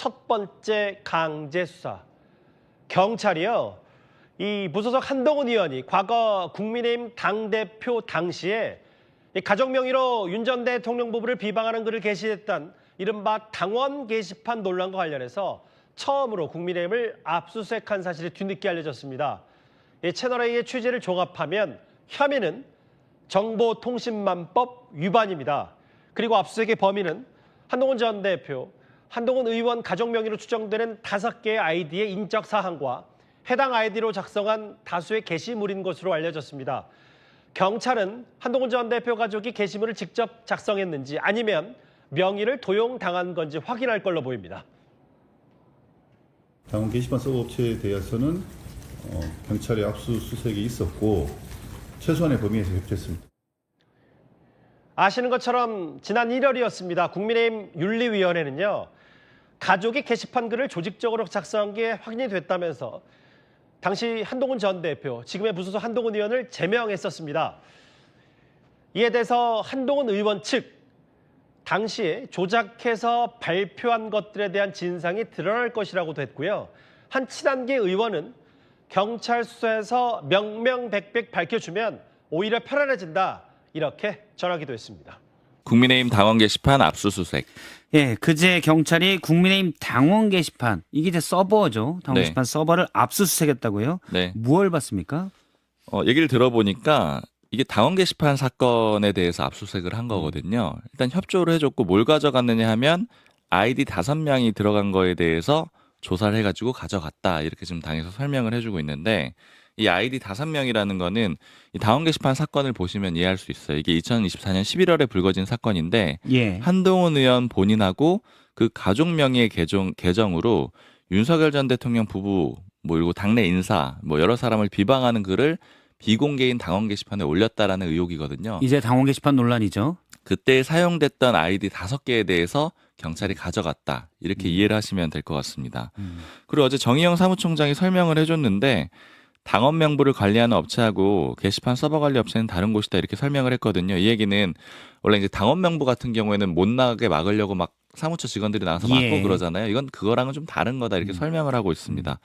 첫 번째 강제 수사. 경찰이요. 이 무소속 한동훈 의원이 과거 국민의힘 당대표 당시에 이 가족 명의로 윤 전 대통령 부부를 비방하는 글을 게시했던 이른바 당원 게시판 논란과 관련해서 처음으로 국민의힘을 압수수색한 사실이 뒤늦게 알려졌습니다. 이 채널A의 취재를 종합하면 혐의는 정보통신망법 위반입니다. 그리고 압수수색의 범인은 한동훈 전 대표, 한동훈 의원 가족 명의로 추정되는 5개의 아이디의 인적 사항과 해당 아이디로 작성한 다수의 게시물인 것으로 알려졌습니다. 경찰은 한동훈 전 대표 가족이 게시물을 직접 작성했는지 아니면 명의를 도용당한 건지 확인할 걸로 보입니다. 당원 게시판 서버 업체에 대해서는 경찰의 압수수색이 있었고 최소한의 범위에서 협조했습니다. 아시는 것처럼 지난 1월이었습니다. 국민의힘 윤리위원회는요. 가족이 게시판 글을 조직적으로 작성한 게 확인이 됐다면서 당시 한동훈 전 대표, 지금의 무소속 한동훈 의원을 제명했었습니다. 이에 대해서 한동훈 의원 측, 당시에 조작해서 발표한 것들에 대한 진상이 드러날 것이라고도 했고요. 한 친한계 의원은 경찰 수사에서 명명백백 밝혀주면 오히려 편안해진다, 이렇게 전하기도 했습니다. 국민의힘 당원 게시판 압수수색. 예, 그제 경찰이 국민의힘 당원 게시판, 이게 이제 서버죠. 당원 네. 게시판 서버를 압수수색했다고요? 네. 무얼 봤습니까? 얘기를 들어보니까 이게 당원 게시판 사건에 대해서 압수수색을 한 거거든요. 일단 협조를 해줬고 뭘 가져갔느냐 하면 아이디 5명이 들어간 거에 대해서 조사를 해가지고 가져갔다. 이렇게 지금 당에서 설명을 해주고 있는데 이 아이디 5명이라는 거는 이 당원 게시판 사건을 보시면 이해할 수 있어요. 이게 2024년 11월에 불거진 사건인데 예. 한동훈 의원 본인하고 그 가족 명의의 계정으로 윤석열 전 대통령 부부 그리고 당내 인사 여러 사람을 비방하는 글을 비공개인 당원 게시판에 올렸다라는 의혹이거든요. 이제 당원 게시판 논란이죠. 그때 사용됐던 아이디 5개에 대해서 경찰이 가져갔다. 이렇게 이해를 하시면 될 것 같습니다. 그리고 어제 정의영 사무총장이 설명을 해줬는데 당원 명부를 관리하는 업체하고 게시판 서버 관리 업체는 다른 곳이다 이렇게 설명을 했거든요. 이 얘기는 원래 이제 당원 명부 같은 경우에는 못 나가게 막으려고 막 사무처 직원들이 나가서 막고 예. 그러잖아요. 이건 그거랑은 좀 다른 거다 이렇게 설명을 하고 있습니다.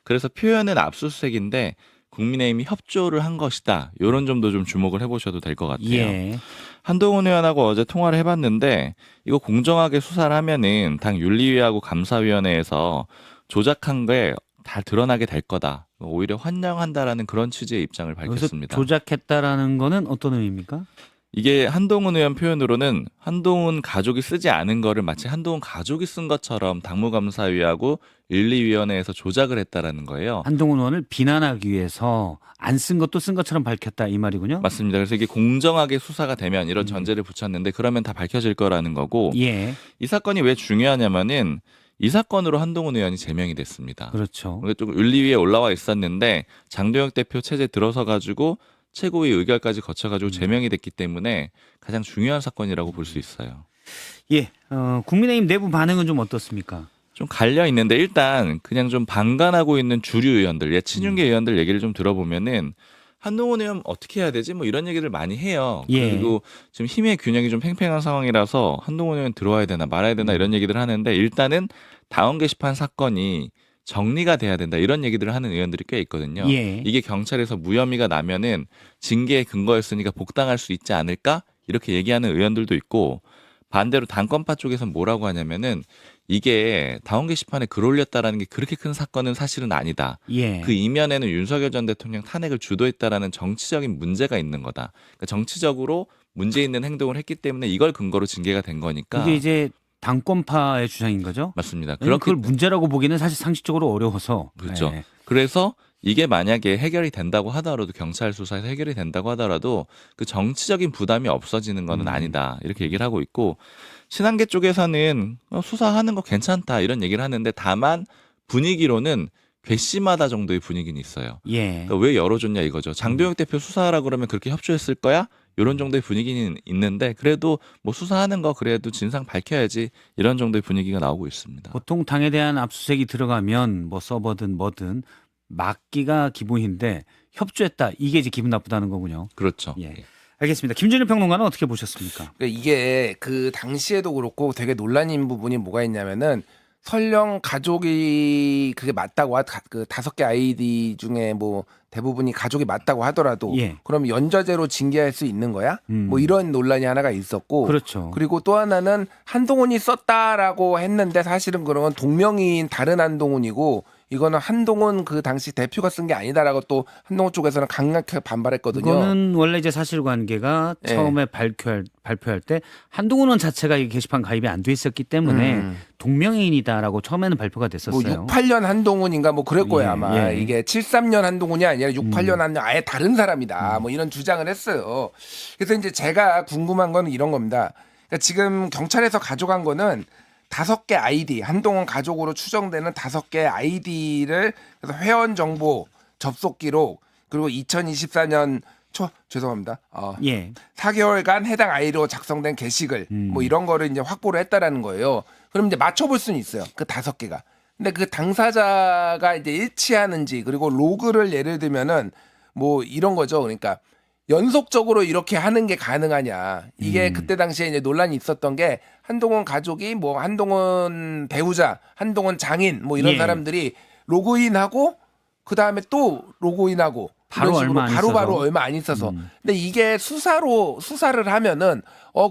그래서 표현은 압수수색인데 국민의힘이 협조를 한 것이다. 이런 점도 좀 주목을 해보셔도 될 것 같아요. 예. 한동훈 의원하고 어제 통화를 해봤는데 이거 공정하게 수사를 하면은 당 윤리위하고 감사위원회에서 조작한 게 다 드러나게 될 거다. 오히려 환영한다라는 그런 취지의 입장을 여기서 밝혔습니다. 조작했다라는 거는 어떤 의미입니까? 이게 한동훈 의원 표현으로는 한동훈 가족이 쓰지 않은 거를 마치 한동훈 가족이 쓴 것처럼 당무감사위하고 윤리위원회에서 조작을 했다라는 거예요. 한동훈 의원을 비난하기 위해서 안 쓴 것도 쓴 것처럼 밝혔다 이 말이군요. 맞습니다. 그래서 이게 공정하게 수사가 되면 이런 전제를 붙였는데 그러면 다 밝혀질 거라는 거고 예. 이 사건이 왜 중요하냐면은 이 사건으로 한동훈 의원이 제명이 됐습니다. 그렇죠. 좀 윤리위에 올라와 있었는데 장도혁 대표 체제 들어서 가지고 최고위 의결까지 거쳐가지고 제명이 됐기 때문에 가장 중요한 사건이라고 볼 수 있어요. 예. 국민의힘 내부 반응은 좀 어떻습니까? 좀 갈려 있는데 일단 그냥 좀 방관하고 있는 주류 의원들, 친윤계 의원들 얘기를 좀 들어보면은 한동훈 의원 어떻게 해야 되지? 이런 얘기를 많이 해요. 예. 그리고 지금 힘의 균형이 좀 팽팽한 상황이라서 한동훈 의원 들어와야 되나 말아야 되나 이런 얘기들 하는데 일단은 당원 게시판 사건이 정리가 돼야 된다 이런 얘기들을 하는 의원들이 꽤 있거든요. 예. 이게 경찰에서 무혐의가 나면은 징계의 근거였으니까 복당할 수 있지 않을까 이렇게 얘기하는 의원들도 있고 반대로 당권파 쪽에서는 뭐라고 하냐면은 이게 당원 게시판에 글 올렸다라는 게 그렇게 큰 사건은 사실은 아니다. 예. 그 이면에는 윤석열 전 대통령 탄핵을 주도했다라는 정치적인 문제가 있는 거다. 그러니까 정치적으로 문제 있는 행동을 했기 때문에 이걸 근거로 징계가 된 거니까. 이게 이제 당권파의 주장인 거죠? 맞습니다. 그걸 문제라고 보기는 사실 상식적으로 어려워서. 그렇죠. 예. 그래서 이게 만약에 해결이 된다고 하더라도 경찰 수사에서 해결이 된다고 하더라도 그 정치적인 부담이 없어지는 거는 아니다. 이렇게 얘기를 하고 있고 친한계 쪽에서는 수사하는 거 괜찮다 이런 얘기를 하는데 다만 분위기로는 괘씸하다 정도의 분위기는 있어요. 예. 그러니까 왜 열어줬냐 이거죠. 장도혁 대표 수사하라 그러면 그렇게 협조했을 거야? 이런 정도의 분위기는 있는데 그래도 수사하는 거 그래도 진상 밝혀야지 이런 정도의 분위기가 나오고 있습니다. 보통 당에 대한 압수수색이 들어가면 서버든 뭐든 막기가 기본인데 협조했다. 이게 이제 기분 나쁘다는 거군요. 그렇죠. 예. 알겠습니다. 김준일 평론가는 어떻게 보셨습니까? 이게 그 당시에도 그렇고 되게 논란인 부분이 뭐가 있냐면은 설령 가족이 그게 맞다고 그 5개 아이디 중에 뭐 대부분이 가족이 맞다고 하더라도 예. 그럼 연좌제로 징계할 수 있는 거야? 뭐 이런 논란이 하나가 있었고 그렇죠. 그리고 또 하나는 한동훈이 썼다라고 했는데 사실은 그런 동명이인 다른 한동훈이고 이거는 한동훈 그 당시 대표가 쓴 게 아니다라고 또 한동훈 쪽에서는 강력하게 반발했거든요. 이거는 원래 이제 사실관계가 예. 처음에 발표할 때 한동훈 의원 자체가 이 게시판 가입이 안 돼 있었기 때문에 동명이인이다라고 처음에는 발표가 뭐 됐었어요. 68년 한동훈인가 뭐 그럴 거예요 예, 아마. 예. 이게 73년 한동훈이 아니라 68년 한동훈 아예 다른 사람이다. 뭐 이런 주장을 했어요. 그래서 이제 제가 궁금한 건 이런 겁니다. 그러니까 지금 경찰에서 가져간 거는 5개 아이디, 한동훈 가족으로 추정되는 5개 아이디를 그래서 회원 정보, 접속 기록, 그리고 2024년 죄송합니다. 예. 4개월간 해당 아이디로 작성된 게시글 뭐 이런 거를 이제 확보를 했다라는 거예요. 그럼 이제 맞춰볼 수는 있어요. 그 5개가. 근데 그 당사자가 이제 일치하는지 그리고 로그를 예를 들면은 뭐 이런 거죠. 그러니까 연속적으로 이렇게 하는 게 가능하냐. 이게 그때 당시에 이제 논란이 있었던 게 한동훈 가족이 뭐 한동훈 배우자, 한동훈 장인 뭐 이런 예. 사람들이 로그인하고 그 다음에 또 로그인하고 바로 이런 식으로 얼마 안 바로바로 있어서. 얼마 안 있어서. 근데 이게 수사를 하면은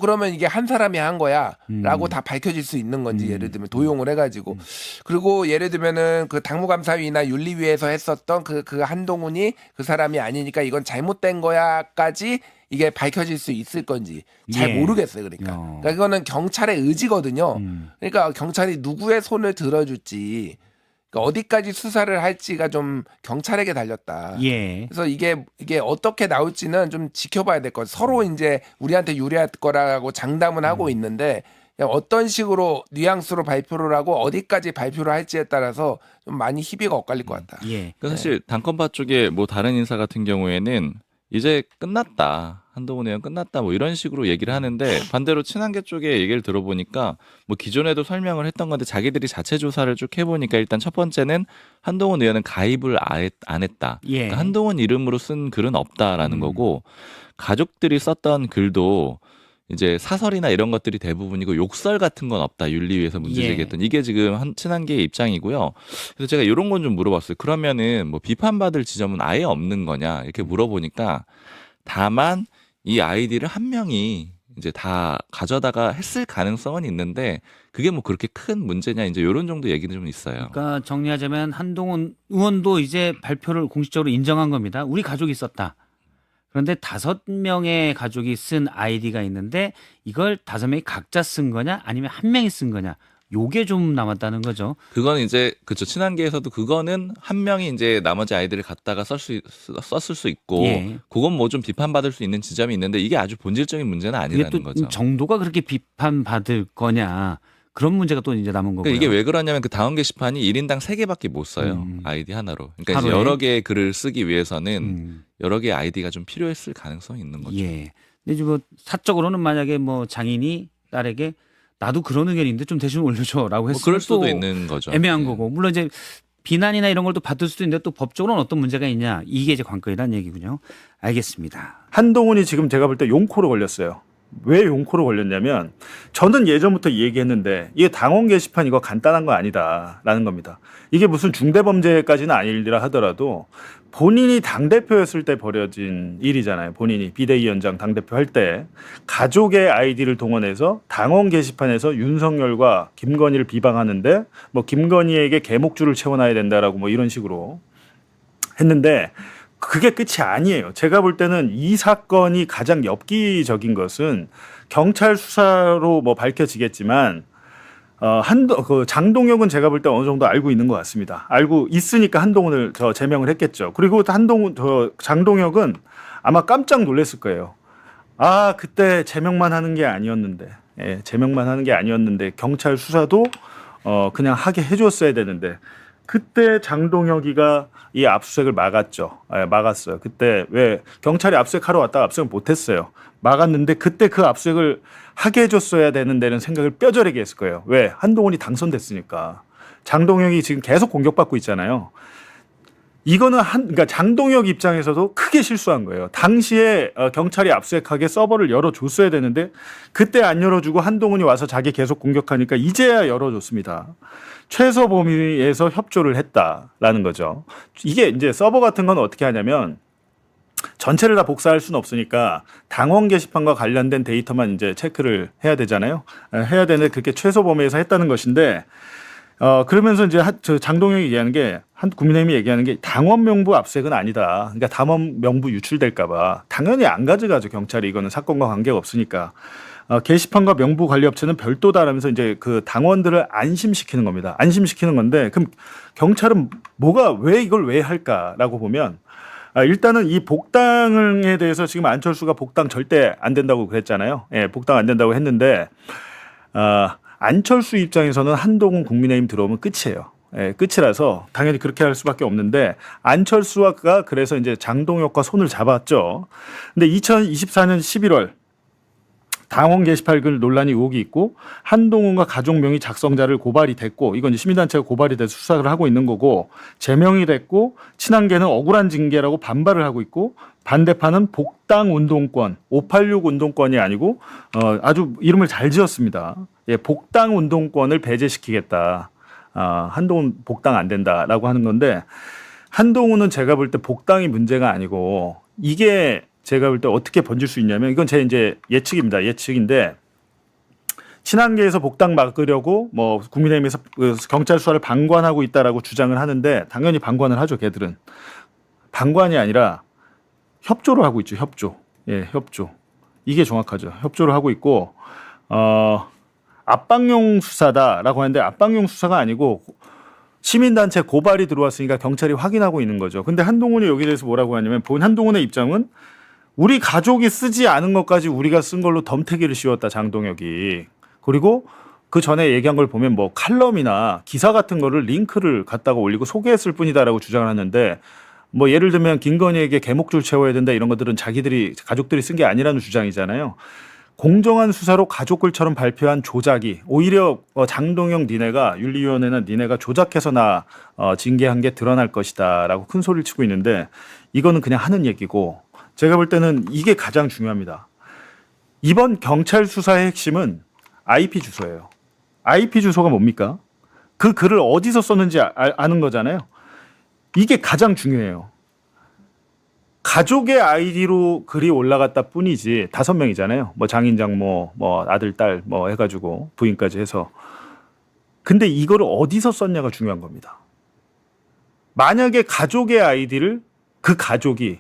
그러면 이게 한 사람이 한 거야라고 다 밝혀질 수 있는 건지 예를 들면 도용을 해가지고 그리고 예를 들면은 그 당무감사위나 윤리위에서 했었던 그 한동훈이 그 사람이 아니니까 이건 잘못된 거야까지 이게 밝혀질 수 있을 건지 잘 예. 모르겠어요. 그러니까. 그러니까 이거는 경찰의 의지거든요. 그러니까 경찰이 누구의 손을 들어줄지. 그러니까 어디까지 수사를 할지가 좀 경찰에게 달렸다. 예. 그래서 이게 어떻게 나올지는 좀 지켜봐야 될 것 같아요. 서로 이제 우리한테 유리할 거라고 장담은 하고 있는데 그냥 어떤 식으로 뉘앙스로 발표를 하고 어디까지 발표를 할지에 따라서 좀 많이 희비가 엇갈릴 것 같다. 예. 그러니까 사실 당권파 쪽에 뭐 다른 인사 같은 경우에는 이제 끝났다. 한동훈 의원 끝났다. 뭐 이런 식으로 얘기를 하는데 반대로 친한계 쪽에 얘기를 들어보니까 뭐 기존에도 설명을 했던 건데 자기들이 자체 조사를 쭉 해보니까 일단 첫 번째는 한동훈 의원은 가입을 안 했다. 예. 그러니까 한동훈 이름으로 쓴 글은 없다라는 거고 가족들이 썼던 글도 이제 사설이나 이런 것들이 대부분이고 욕설 같은 건 없다. 윤리위에서 문제 예. 제기했던 이게 지금 친한계의 입장이고요. 그래서 제가 이런 건 좀 물어봤어요. 그러면은 뭐 비판받을 지점은 아예 없는 거냐 이렇게 물어보니까 다만 이 아이디를 한 명이 이제 다 가져다가 했을 가능성은 있는데 그게 뭐 그렇게 큰 문제냐 이제 이런 정도 얘기는 좀 있어요. 그러니까 정리하자면 한동훈 의원도 이제 발표를 공식적으로 인정한 겁니다. 우리 가족이 썼다. 그런데 5명의 가족이 쓴 아이디가 있는데 이걸 5명이 각자 쓴 거냐 아니면 한 명이 쓴 거냐 요게 좀 남았다는 거죠. 그건 이제 그쵸 친한계에서도 그거는 한 명이 이제 나머지 아이들을 갖다가 썼을 수 있고 예. 그건 뭐 좀 비판받을 수 있는 지점이 있는데 이게 아주 본질적인 문제는 이게 아니라는 또 거죠. 정도가 그렇게 비판받을 거냐 그런 문제가 또 이제 남은 거고요. 그러니까 이게 왜 그러냐면 그 다운 게시판이 1인당 3개밖에 못 써요. 아이디 하나로. 그러니까 이제 하루에? 여러 개의 글을 쓰기 위해서는 여러 개의 아이디가 좀 필요했을 가능성이 있는 거죠. 예. 근데 이제 뭐 사적으로는 만약에 뭐 장인이 딸에게 나도 그런 의견인데 좀 대신 올려줘라고 뭐 했으면 그럴 수도 또 있는 거죠. 애매한 예. 거고 물론 이제 비난이나 이런 걸 또 받을 수도 있는데 또 법적으로는 어떤 문제가 있냐 이게 이제 관건이라는 얘기군요. 알겠습니다. 한동훈이 지금 제가 볼 때 용코로 걸렸어요. 왜 용코로 걸렸냐면 저는 예전부터 얘기했는데 이게 당원 게시판 이거 간단한 거 아니다라는 겁니다. 이게 무슨 중대범죄까지는 아니라 하더라도 본인이 당대표였을 때 벌어진 일이잖아요. 본인이 비대위원장 당대표 할 때 가족의 아이디를 동원해서 당원 게시판에서 윤석열과 김건희를 비방하는데 뭐 김건희에게 개목줄을 채워놔야 된다라고 뭐 이런 식으로 했는데 그게 끝이 아니에요. 제가 볼 때는 이 사건이 가장 엽기적인 것은 경찰 수사로 뭐 밝혀지겠지만 그 장동혁은 제가 볼 때 어느 정도 알고 있는 것 같습니다. 알고 있으니까 한동훈을 제명을 했겠죠. 그리고 장동혁은 아마 깜짝 놀랐을 거예요. 아 그때 제명만 하는 게 아니었는데, 예, 제명만 하는 게 아니었는데 경찰 수사도 그냥 하게 해줬어야 되는데. 그때 장동혁이가 이 압수수색을 막았죠. 예, 막았어요. 그때 왜 경찰이 압수수색하러 왔다가 압수수색을 못했어요. 막았는데 그때 그 압수수색을 하게 해줬어야 되는 데는 생각을 뼈저리게 했을 거예요. 왜? 한동훈이 당선됐으니까. 장동혁이 지금 계속 공격받고 있잖아요. 이거는 그러니까 장동혁 입장에서도 크게 실수한 거예요. 당시에 경찰이 압수수색하게 서버를 열어줬어야 되는데 그때 안 열어주고 한동훈이 와서 자기 계속 공격하니까 이제야 열어줬습니다. 최소 범위에서 협조를 했다라는 거죠. 이게 이제 서버 같은 건 어떻게 하냐면 전체를 다 복사할 수는 없으니까 당원 게시판과 관련된 데이터만 이제 체크를 해야 되잖아요. 해야 되는데 그렇게 최소 범위에서 했다는 것인데 그러면서 이제 장동혁이 얘기하는 게 국민의힘이 얘기하는 게 당원 명부 압수수색은 아니다. 그러니까 당원 명부 유출될까봐 당연히 안 가져가죠. 경찰이 이거는 사건과 관계가 없으니까. 게시판과 명부 관리 업체는 별도다라면서 이제 그 당원들을 안심시키는 겁니다. 안심시키는 건데 그럼 경찰은 왜 이걸 왜 할까라고 보면 일단은 이 복당에 대해서 지금 안철수가 복당 절대 안 된다고 그랬잖아요. 예, 복당 안 된다고 했는데 안철수 입장에서는 한동훈 국민의힘 들어오면 끝이에요. 예, 끝이라서 당연히 그렇게 할 수밖에 없는데 안철수가 그래서 이제 장동혁과 손을 잡았죠. 근데 2024년 11월 당원 게시판 글 논란이 의혹이 있고 한동훈과 가족 명의 작성자를 고발이 됐고 이건 시민단체가 고발이 돼서 수사를 하고 있는 거고 제명이 됐고 친한계는 억울한 징계라고 반발을 하고 있고 반대파는 복당 운동권 586 운동권이 아니고 아주 이름을 잘 지었습니다. 예, 복당 운동권을 배제시키겠다. 한동훈 복당 안 된다라고 하는 건데 한동훈은 제가 볼 때 복당이 문제가 아니고 이게 제가 볼 때 어떻게 번질 수 있냐면 이건 제 이제 예측입니다. 예측인데 친한계에서 복당 막으려고 뭐 국민의힘에서 경찰 수사를 방관하고 있다라고 주장을 하는데 당연히 방관을 하죠. 걔들은 방관이 아니라 협조를 하고 있죠. 협조. 예, 협조. 이게 정확하죠. 협조를 하고 있고 압박용 수사다라고 하는데 압박용 수사가 아니고 시민단체 고발이 들어왔으니까 경찰이 확인하고 있는 거죠. 근데 한동훈이 여기에 대해서 뭐라고 하냐면 한동훈의 입장은 우리 가족이 쓰지 않은 것까지 우리가 쓴 걸로 덤태기를 씌웠다 장동혁이. 그리고 그 전에 얘기한 걸 보면 뭐 칼럼이나 기사 같은 거를 링크를 갖다가 올리고 소개했을 뿐이다라고 주장을 하는데 뭐 예를 들면 김건희에게 개목줄 채워야 된다 이런 것들은 가족들이 쓴 게 아니라는 주장이잖아요. 공정한 수사로 가족글처럼 발표한 조작이 오히려 장동혁 니네가 윤리위원회나 니네가 조작해서 나 징계한 게 드러날 것이다라고 큰 소리를 치고 있는데 이거는 그냥 하는 얘기고 제가 볼 때는 이게 가장 중요합니다. 이번 경찰 수사의 핵심은 IP 주소예요. IP 주소가 뭡니까? 그 글을 어디서 썼는지 아는 거잖아요. 이게 가장 중요해요. 가족의 아이디로 글이 올라갔다 뿐이지 5명이잖아요. 뭐 장인 장모, 뭐 아들 딸 뭐 해가지고 부인까지 해서. 근데 이거를 어디서 썼냐가 중요한 겁니다. 만약에 가족의 아이디를 그 가족이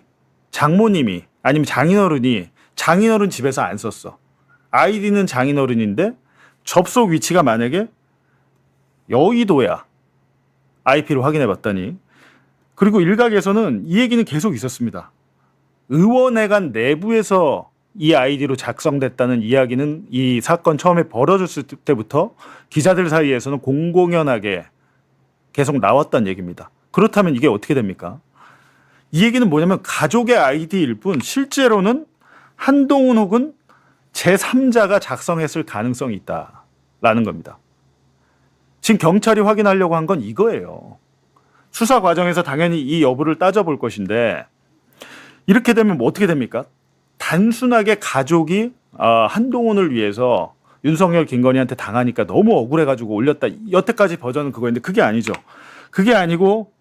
장모님이 아니면 장인어른 집에서 안 썼어. 아이디는 장인어른인데 접속 위치가 만약에 여의도야. IP를 확인해 봤더니 그리고 일각에서는 이 얘기는 계속 있었습니다. 의원회관 내부에서 이 아이디로 작성됐다는 이야기는 이 사건 처음에 벌어졌을 때부터 기자들 사이에서는 공공연하게 계속 나왔다는 얘기입니다. 그렇다면 이게 어떻게 됩니까? 이 얘기는 뭐냐면 가족의 아이디일 뿐 실제로는 한동훈 혹은 제3자가 작성했을 가능성이 있다라는 겁니다. 지금 경찰이 확인하려고 한 건 이거예요. 수사 과정에서 당연히 이 여부를 따져볼 것인데 이렇게 되면 뭐 어떻게 됩니까? 단순하게 가족이 한동훈을 위해서 윤석열 김건희한테 당하니까 너무 억울해가지고 올렸다. 여태까지 버전은 그거였는데 그게 아니죠. 그게 아니고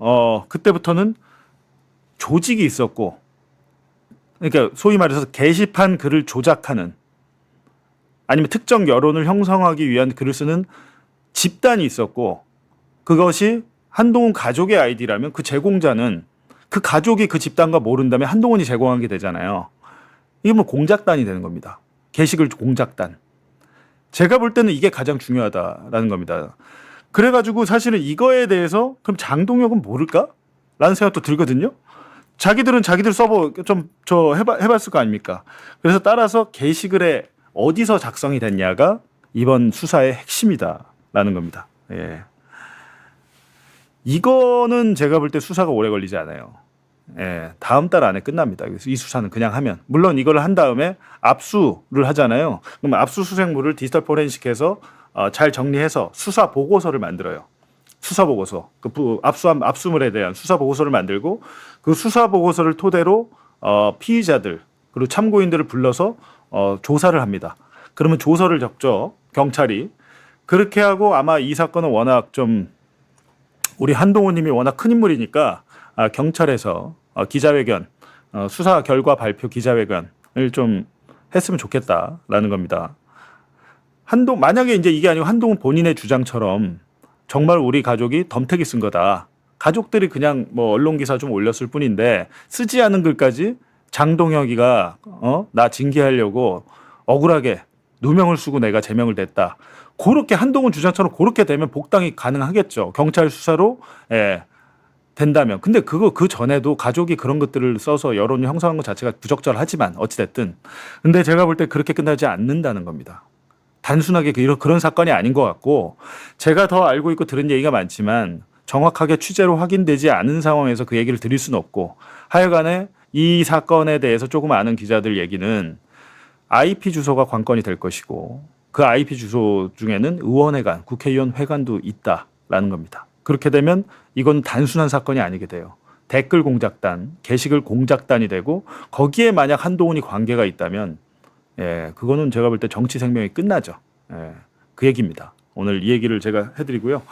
그때부터는 조직이 있었고 그러니까 소위 말해서 게시판 글을 조작하는 아니면 특정 여론을 형성하기 위한 글을 쓰는 집단이 있었고 그것이 한동훈 가족의 아이디라면 그 제공자는 그 가족이 그 집단과 모른다면 한동훈이 제공한 게 되잖아요. 이게 뭐 공작단이 되는 겁니다. 게시글 공작단. 제가 볼 때는 이게 가장 중요하다라는 겁니다. 그래가지고 사실은 이거에 대해서 그럼 장동혁은 모를까? 라는 생각도 들거든요. 자기들은 자기들 서버 좀 해봤을 거 아닙니까? 그래서 따라서 게시글에 어디서 작성이 됐냐가 이번 수사의 핵심이다라는 겁니다. 예. 이거는 제가 볼 때 수사가 오래 걸리지 않아요. 예, 다음 달 안에 끝납니다. 그래서 이 수사는 그냥 하면. 물론 이걸 한 다음에 압수를 하잖아요. 그럼 압수수색물을 디지털 포렌식해서 잘 정리해서 수사 보고서를 만들어요. 수사 보고서, 압수물에 대한 수사 보고서를 만들고 그 수사 보고서를 토대로 피의자들 그리고 참고인들을 불러서 조사를 합니다. 그러면 조서를 적죠, 경찰이. 그렇게 하고 아마 이 사건은 워낙 좀 우리 한동훈님이 워낙 큰 인물이니까 경찰에서 기자회견, 수사 결과 발표 기자회견을 좀 했으면 좋겠다라는 겁니다. 만약에 이제 이게 아니고 한동훈 본인의 주장처럼 정말 우리 가족이 덤태기 쓴 거다. 가족들이 그냥 뭐 언론 기사 좀 올렸을 뿐인데 쓰지 않은 글까지 장동혁이가 나 징계하려고 억울하게 누명을 쓰고 내가 제명을 냈다. 그렇게 한동훈 주장처럼 그렇게 되면 복당이 가능하겠죠. 경찰 수사로 된다면. 근데 그 전에도 가족이 그런 것들을 써서 여론이 형성한 것 자체가 부적절하지만 어찌됐든. 근데 제가 볼 때 그렇게 끝나지 않는다는 겁니다. 단순하게 그런 사건이 아닌 것 같고, 제가 더 알고 있고 들은 얘기가 많지만 정확하게 취재로 확인되지 않은 상황에서 그 얘기를 드릴 수는 없고, 하여간에 이 사건에 대해서 조금 아는 기자들 얘기는 IP 주소가 관건이 될 것이고 그 IP 주소 중에는 의원회관, 국회의원 회관도 있다라는 겁니다. 그렇게 되면 이건 단순한 사건이 아니게 돼요. 댓글 공작단, 게시글 공작단이 되고 거기에 만약 한동훈이 관계가 있다면 그거는 제가 볼 때 정치 생명이 끝나죠. 그 얘기입니다. 오늘 이 얘기를 제가 해드리고요.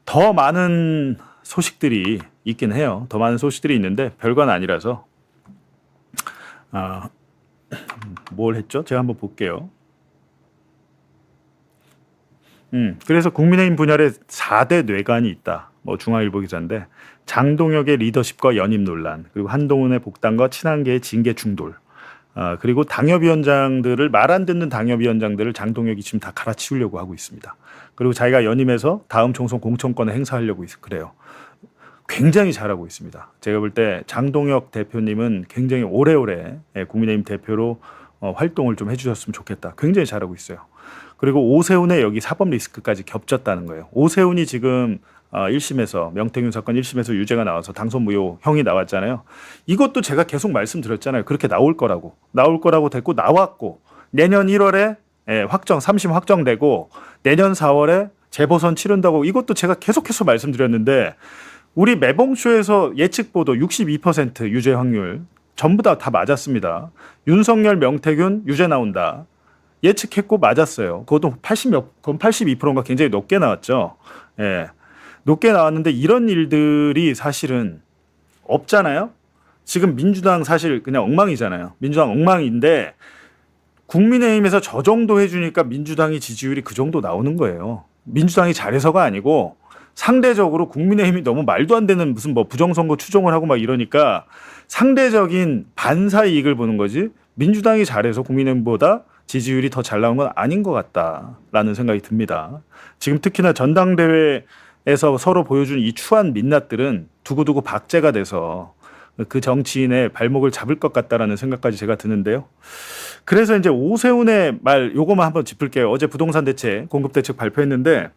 더 많은 소식들이 있긴 해요. 더 많은 소식들이 있는데 별건 아니라서 뭘 했죠? 제가 한번 볼게요. 그래서 국민의힘 분열에 4대 뇌관이 있다. 뭐 중앙일보 기사인데 장동혁의 리더십과 연임 논란, 그리고 한동훈의 복당과 친한계의 징계 충돌, 그리고 당협위원장들을 말 안 듣는 당협위원장들을 장동혁이 지금 다 갈아치우려고 하고 있습니다. 그리고 자기가 연임해서 다음 총선 공천권을 행사하려고 그래요. 굉장히 잘하고 있습니다. 제가 볼 때 장동혁 대표님은 굉장히 오래오래 국민의힘 대표로 활동을 좀 해주셨으면 좋겠다. 굉장히 잘하고 있어요. 그리고 오세훈의 여기 사법 리스크까지 겹쳤다는 거예요. 오세훈이 지금 1심에서 명태균 사건 1심에서 유죄가 나와서 당선 무효형이 나왔잖아요. 이것도 제가 계속 말씀드렸잖아요. 그렇게 나올 거라고 됐고 나왔고 내년 1월에 확정 3심 확정되고 내년 4월에 재보선 치른다고 이것도 제가 계속해서 말씀드렸는데 우리 매봉쇼에서 예측 보도 62% 유죄 확률 전부 다 맞았습니다. 윤석열, 명태균 유죄 나온다. 예측했고 맞았어요. 그것도 82%인가 굉장히 높게 나왔죠. 높게 나왔는데 이런 일들이 사실은 없잖아요. 지금 민주당 사실 그냥 엉망이잖아요. 민주당 엉망인데 국민의힘에서 저 정도 해주니까 민주당이 지지율이 그 정도 나오는 거예요. 민주당이 잘해서가 아니고 상대적으로 국민의힘이 너무 말도 안 되는 무슨 뭐 부정선거 추종을 하고 막 이러니까 상대적인 반사 이익을 보는 거지 민주당이 잘해서 국민의힘보다 지지율이 더 잘 나온 건 아닌 것 같다라는 생각이 듭니다. 지금 특히나 전당대회에서 서로 보여준 이 추한 민낯들은 두고두고 박제가 돼서 그 정치인의 발목을 잡을 것 같다라는 생각까지 제가 드는데요. 그래서 이제 오세훈의 말 요거만 한번 짚을게요. 어제 부동산 대책, 공급 대책 발표했는데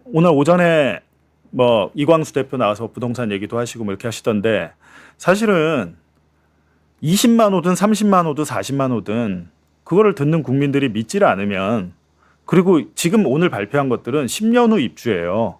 오늘 오전에 뭐 이광수 대표 나와서 부동산 얘기도 하시고 뭐 이렇게 하시던데 사실은 20만 호든 30만 호든 40만 호든 그거를 듣는 국민들이 믿지를 않으면 그리고 지금 오늘 발표한 것들은 10년 후 입주예요.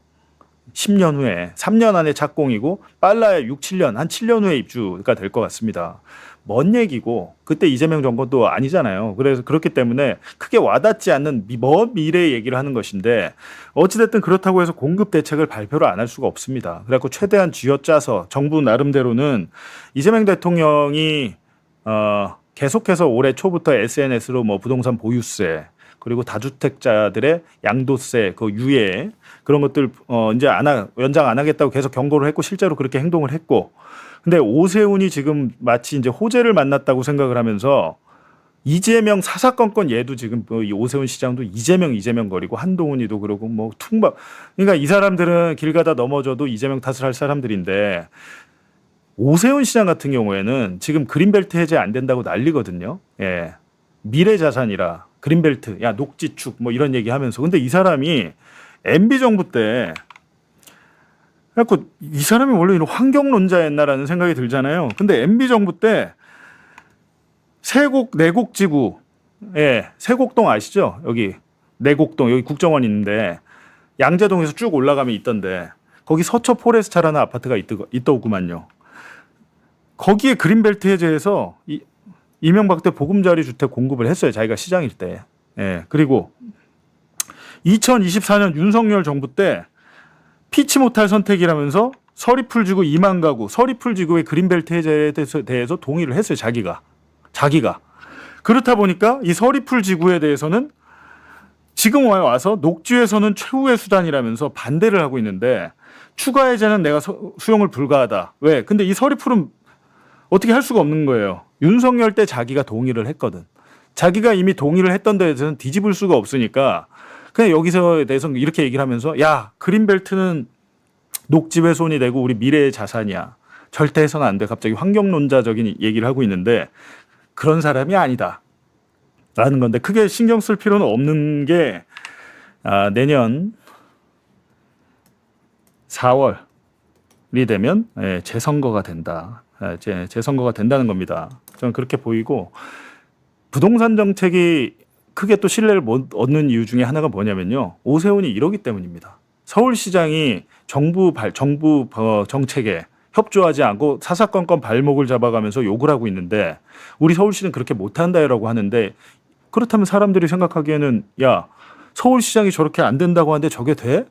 10년 후에 3년 안에 착공이고 빨라야 6, 7년 한 7년 후에 입주가 될 것 같습니다. 먼 얘기고 그때 이재명 정권도 아니잖아요. 그래서 그렇기 때문에 크게 와닿지 않는 먼 미래의 얘기를 하는 것인데 어찌됐든 그렇다고 해서 공급 대책을 발표를 안 할 수가 없습니다. 그래갖고 최대한 쥐어짜서 정부 나름대로는 이재명 대통령이 계속해서 올해 초부터 SNS로 뭐 부동산 보유세 그리고 다주택자들의 양도세 그 유예 그런 것들 이제 연장 안 하겠다고 계속 경고를 했고 실제로 그렇게 행동을 했고 근데 오세훈이 지금 마치 이제 호재를 만났다고 생각을 하면서 이재명 사사건건 얘도 지금 이 오세훈 시장도 이재명 거리고 한동훈이도 그러고 뭐 퉁박 그러니까 이 사람들은 길 가다 넘어져도 이재명 탓을 할 사람들인데 오세훈 시장 같은 경우에는 지금 그린벨트 해제 안 된다고 난리거든요. 미래 자산이라 그린벨트, 야 녹지축 뭐 이런 얘기하면서 근데 이 사람이 MB 정부 때 그래갖고 이 사람이 원래 이런 환경론자였나라는 생각이 들잖아요. 근데 MB 정부 때 내곡지구, 세곡동 아시죠? 여기 내곡동 여기 국정원 있는데 양재동에서 쭉 올라가면 있던데 거기 서초 포레스타라는 아파트가 있더구만요. 거기에 그린벨트 해제해서 이명박 때 보금자리 주택 공급을 했어요. 자기가 시장일 때. 예. 그리고 2024년 윤석열 정부 때 피치 못할 선택이라면서 서리풀지구 2만 가구, 서리풀지구의 그린벨트 해제에 대해서 동의를 했어요. 자기가. 그렇다 보니까 이 서리풀지구에 대해서는 지금 와서 녹지에서는 최후의 수단이라면서 반대를 하고 있는데 추가 해제는 내가 수용을 불가하다. 왜? 근데 이 서리풀은 어떻게 할 수가 없는 거예요. 윤석열 때 자기가 동의를 했거든. 자기가 이미 동의를 했던 데에 대해서는 뒤집을 수가 없으니까 그냥 여기서에 대해서 이렇게 얘기를 하면서 야, 그린벨트는 녹지 훼손이 되고 우리 미래의 자산이야. 절대 해서는 안 돼. 갑자기 환경론자적인 얘기를 하고 있는데 그런 사람이 아니다. 라는 건데 크게 신경 쓸 필요는 없는 게 내년 4월이 되면 재선거가 된다. 재선거가 된다는 겁니다. 저는 그렇게 보이고 부동산 정책이 크게 또 신뢰를 못 얻는 이유 중에 하나가 뭐냐면요. 오세훈이 이러기 때문입니다. 서울시장이 정부 정책에 협조하지 않고 사사건건 발목을 잡아가면서 욕을 하고 있는데 우리 서울시는 그렇게 못한다라고 하는데 그렇다면 사람들이 생각하기에는 야, 서울시장이 저렇게 안 된다고 하는데 저게 돼?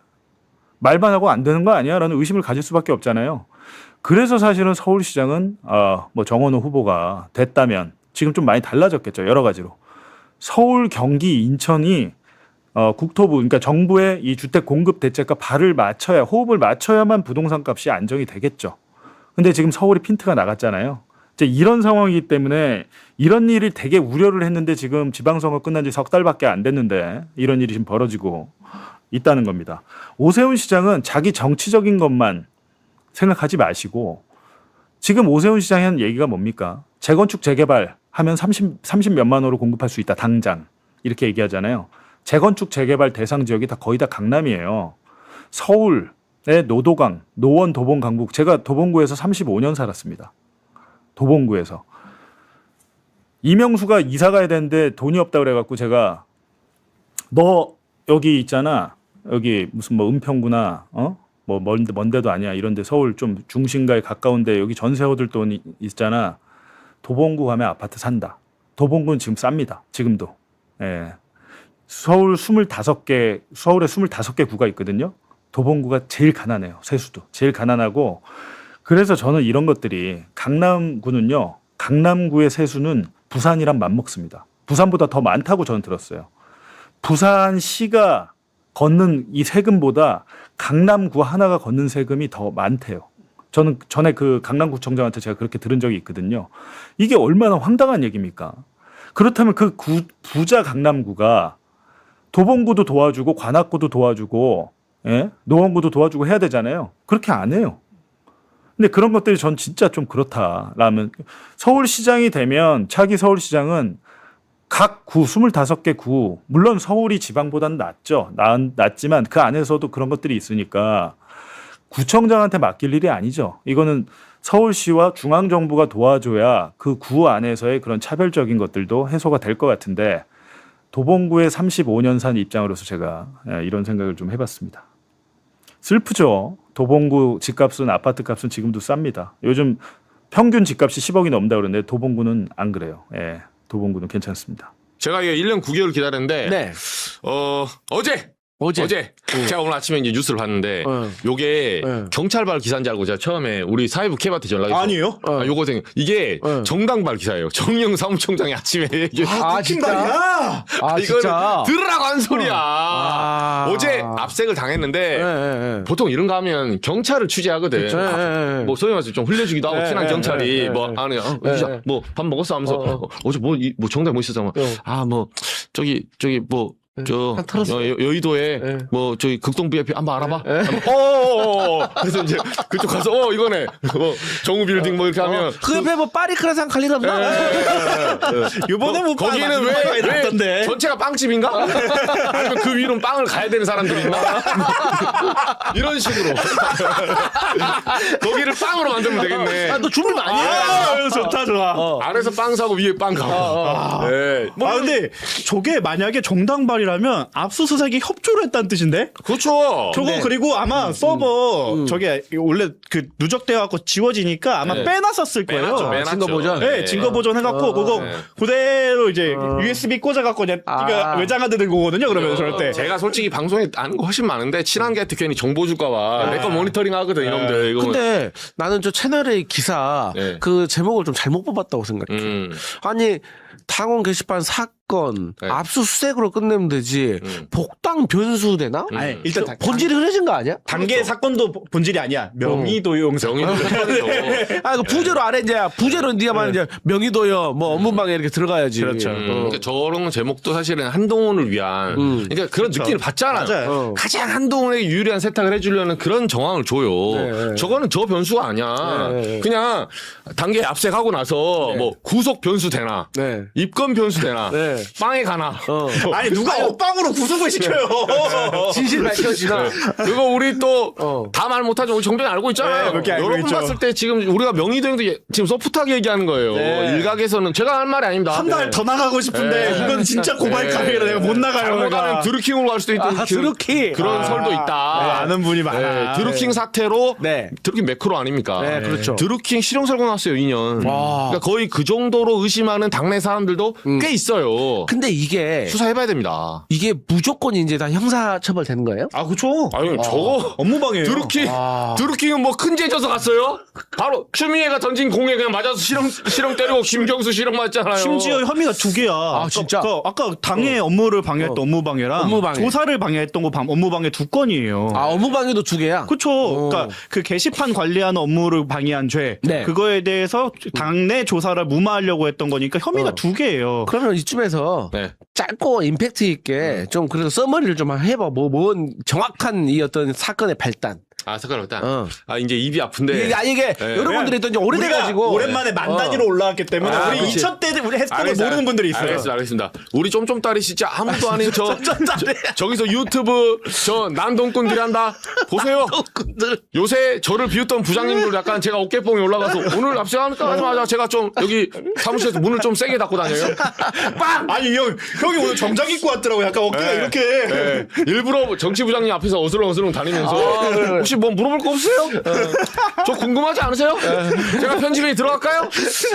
말만 하고 안 되는 거 아니야? 라는 의심을 가질 수밖에 없잖아요. 그래서 사실은 서울시장은 뭐 정원호 후보가 됐다면 지금 좀 많이 달라졌겠죠. 여러 가지로. 서울, 경기, 인천이 국토부, 그러니까 정부의 이 주택 공급 대책과 호흡을 맞춰야만 부동산 값이 안정이 되겠죠. 근데 지금 서울이 핀트가 나갔잖아요. 이제 이런 상황이기 때문에 이런 일이 되게 우려를 했는데 지금 지방선거 끝난 지 석 달밖에 안 됐는데 이런 일이 지금 벌어지고 있다는 겁니다. 오세훈 시장은 자기 정치적인 것만 생각하지 마시고 지금 오세훈 시장이 한 얘기가 뭡니까? 재건축 재개발 하면 30 몇만 호로 공급할 수 있다. 당장. 이렇게 얘기하잖아요. 재건축 재개발 대상 지역이 거의 다 강남이에요. 서울의 노도강, 노원, 도봉, 강북. 제가 도봉구에서 35년 살았습니다. 도봉구에서. 이명수가 이사 가야 되는데 돈이 없다고 그래갖고 제가 너 여기 있잖아. 여기 무슨 뭐 은평구나 뭐 먼 데도 아니야. 이런데 서울 좀 중심가에 가까운데 여기 전세호들 돈 있잖아. 도봉구 가면 아파트 산다. 도봉구는 지금 쌉니다. 지금도. 예. 서울에 25개 구가 있거든요. 도봉구가 제일 가난해요. 세수도. 제일 가난하고 그래서 저는 이런 것들이 강남구는요. 강남구의 세수는 부산이랑 맞먹습니다. 부산보다 더 많다고 저는 들었어요. 부산시가 걷는 이 세금보다 강남구 하나가 걷는 세금이 더 많대요. 저는 전에 그 강남구청장한테 제가 그렇게 들은 적이 있거든요. 이게 얼마나 황당한 얘기입니까? 그렇다면 그 부자 강남구가 도봉구도 도와주고 관악구도 도와주고 노원구도 도와주고 해야 되잖아요. 그렇게 안 해요. 근데 그런 것들이 전 진짜 좀 그렇다라면 서울시장이 되면 차기 서울시장은 각 구 25개 구 물론 서울이 지방보다는 낫지만 그 안에서도 그런 것들이 있으니까 구청장한테 맡길 일이 아니죠. 이거는 서울시와 중앙정부가 도와줘야 그 구 안에서의 그런 차별적인 것들도 해소가 될 것 같은데 도봉구의 35년 산 입장으로서 제가 이런 생각을 좀 해봤습니다. 슬프죠. 도봉구 집값은 아파트값은 지금도 쌉니다. 요즘 평균 집값이 10억이 넘는다 그러는데 도봉구는 안 그래요. 예, 도봉구는 괜찮습니다. 제가 이게 1년 9개월 기다렸는데 네. 어제 제가 오늘 아침에 이제 뉴스를 봤는데 요게 경찰발 기사인 줄 알고 제가 처음에 우리 사회부 캡한테 전화했어요. 아니에요? 요거 이게 정당발 기사예요. 정영 사무총장이 아침에 진짜? 이거를 들으라고 한 소리야. 어제 압색을 당했는데 보통 이런 거 하면 경찰을 취재하거든. 뭐 소위 말해서 좀 흘려주기도 하고 친한 경찰이 뭐 안에 뭐 밥 먹었어 하면서 어제 뭐 정당 뭐 있었어 뭐 저기 뭐 여의도에 뭐 저기 극동 VIP 한번 알아봐. 그래서 이제 그쪽 가서 이거네. 뭐 정우 빌딩 뭐 이렇게 하면 그 옆에 뭐 파리크라상 갈 일 없나? 이번에 뭐 거기는 왜 전체가 빵집인가? 아니면 그 위로 빵을 가야 되는 사람들이 있나? 이런 식으로 거기를 빵으로 만들면 되겠네. 너 주문 많이 해. 좋아. 아래서 빵 사고 위에 빵 가고. 근데 저게 만약에 정당발이 말이라면 압수수색이 협조를 했다는 뜻인데? 그렇죠. 저거 그리고 아마 서버 저게 원래 그 누적돼 갖고 지워지니까 아마 빼놨었을 거예요. 빼놨죠. 증거 보존. 네, 증거 보존 해갖고 그거 그대로 이제 USB 꽂아갖고 그냥 이거 외장하드 들고 오거든요. 그러면 저럴 때. 제가 솔직히 방송에 아는 거 훨씬 많은데 친한 게한테 괜히 정보 줄까봐 내 거 모니터링 하거든 이놈들. 이거 근데 나는 저 채널의 기사 네. 그 제목을 좀 잘못 뽑았다고 생각해. 아니 당원 게시판 사건 네. 압수수색으로 끝내면 되지 복당 변수 되나? 아니, 일단 본질이 흐려진 거 아니야? 단계 사건도 본질이 아니야. 명의도용 사건. 명의도 사건이죠. 아, 그 부제로 안 해, 이제. 부제로 네가 말하는 이제 명의도요, 뭐 업무방해 이렇게 들어가야지. 그렇죠. 그러니까 저런 제목도 사실은 한동훈을 위한 그러니까 그런 느낌을 받잖아요. 맞아요. 가장 한동훈에게 유리한 세탁을 해주려는 그런 정황을 줘요. 네. 저거는 저 변수가 아니야. 네. 그냥 단계 압색하고 나서 뭐 구속 변수 되나, 네. 입건 변수 되나, 네. 빵에 가나. 아니 누가 엇방으로 구속을 시켜요. 진실 밝혀지나? 그거 우리 또 다 말 못하죠. 우리 정변이 알고 있잖아요. 네, 그렇게 알고 여러분 있죠. 봤을 때 지금 우리가 명의도용도 지금 소프트하게 얘기하는 거예요. 네. 일각에서는 제가 할 말이 아닙니다. 한 달 더 나가고 싶은데 네. 이건 진짜 고발 가해라. 내가 못 나가요. 잘못하면 내가. 드루킹으로 갈 수도 있다. 드루킹. 그런 설도 있다. 네, 아는 분이 많아. 드루킹 사태로 네. 드루킹 매크로 아닙니까? 네, 그렇죠. 드루킹 실형 설고 났어요, 2년. 그러니까 거의 그 정도로 의심하는 당내 사람들도 꽤 있어요. 근데 이게 수사해봐야 됩니다. 이게 무조건 이제 다 형사처벌 되는 거예요? 아 그렇죠. 아니 저거 업무방해예요. 드루킹은 뭐 큰 죄 져서 갔어요? 바로 추미애가 던진 공에 그냥 맞아서 실형 때리고 김경수 실형 맞잖아요. 심지어 혐의가 두 개야. 아 진짜? 아까 당의 업무를 방해했던 업무방해랑 업무방해. 조사를 방해했던 거 업무방해 두 건이에요. 아, 업무방해도 두 개야? 그렇죠. 그러니까 그 게시판 관리하는 업무를 방해한 죄, 네. 그거에 대해서 당내 조사를 무마하려고 했던 거니까 혐의가 두 개예요. 그러면 이쯤에서 네. 짧고 임팩트 있게 좀 그래서 서머리를 좀 해봐. 뭔 정확한 이 어떤 사건의 발단. 아 잠깐만 일단 어. 아 이제 입이 아픈데 이게 여러분들이 또 이제 오래돼가지고 오랜만에 만 단위로 올라왔기 때문에 아, 우리 그렇지. 2000 때 우리 했던 걸 알겠어요. 모르는 분들이 있어요. 알겠습니다. 우리 쫌쫌따리 진짜 아무도 아닌 저기서 유튜브 저 난동꾼들이 한다. 보세요. 요새 저를 비웃던 부장님들 약간 제가 어깨뽕이 올라가서 오늘 압수하니까 하자마자 제가 좀 여기 사무실에서 문을 좀 세게 닫고 다녀요. 빵! 아니 형이 오늘 정장 입고 왔더라고. 약간 어깨가 네. 이렇게. 네. 일부러 정치부장님 앞에서 어슬렁어슬렁 다니면서 혹시 뭐 물어볼 거 없어요? 저 궁금하지 않으세요? 제가 편집에 들어갈까요?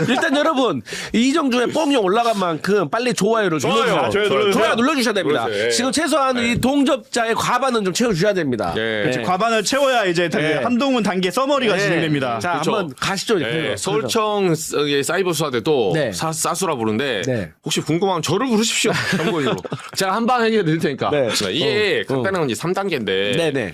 일단 여러분 이정준의 뽕용 올라간 만큼 빨리 좋아요를 좋아요. 좋아요 눌러주셔야 됩니다. 그렇지. 지금 최소한 이 동접자의 과반은 좀 채워주셔야 됩니다. 네. 과반을 채워야 이제 네. 한동훈 단계 서머리가 네. 진행됩니다. 자 그렇죠. 한번 가시죠. 네, 서울청 사이버 수사대도 네. 사수라 부르는데 네. 혹시 궁금하면 저를 부르십시오. 참고로 제가 한 방 해결해 드릴 테니까. 네. 이게 간단한 건 이제 3단계인데 네네.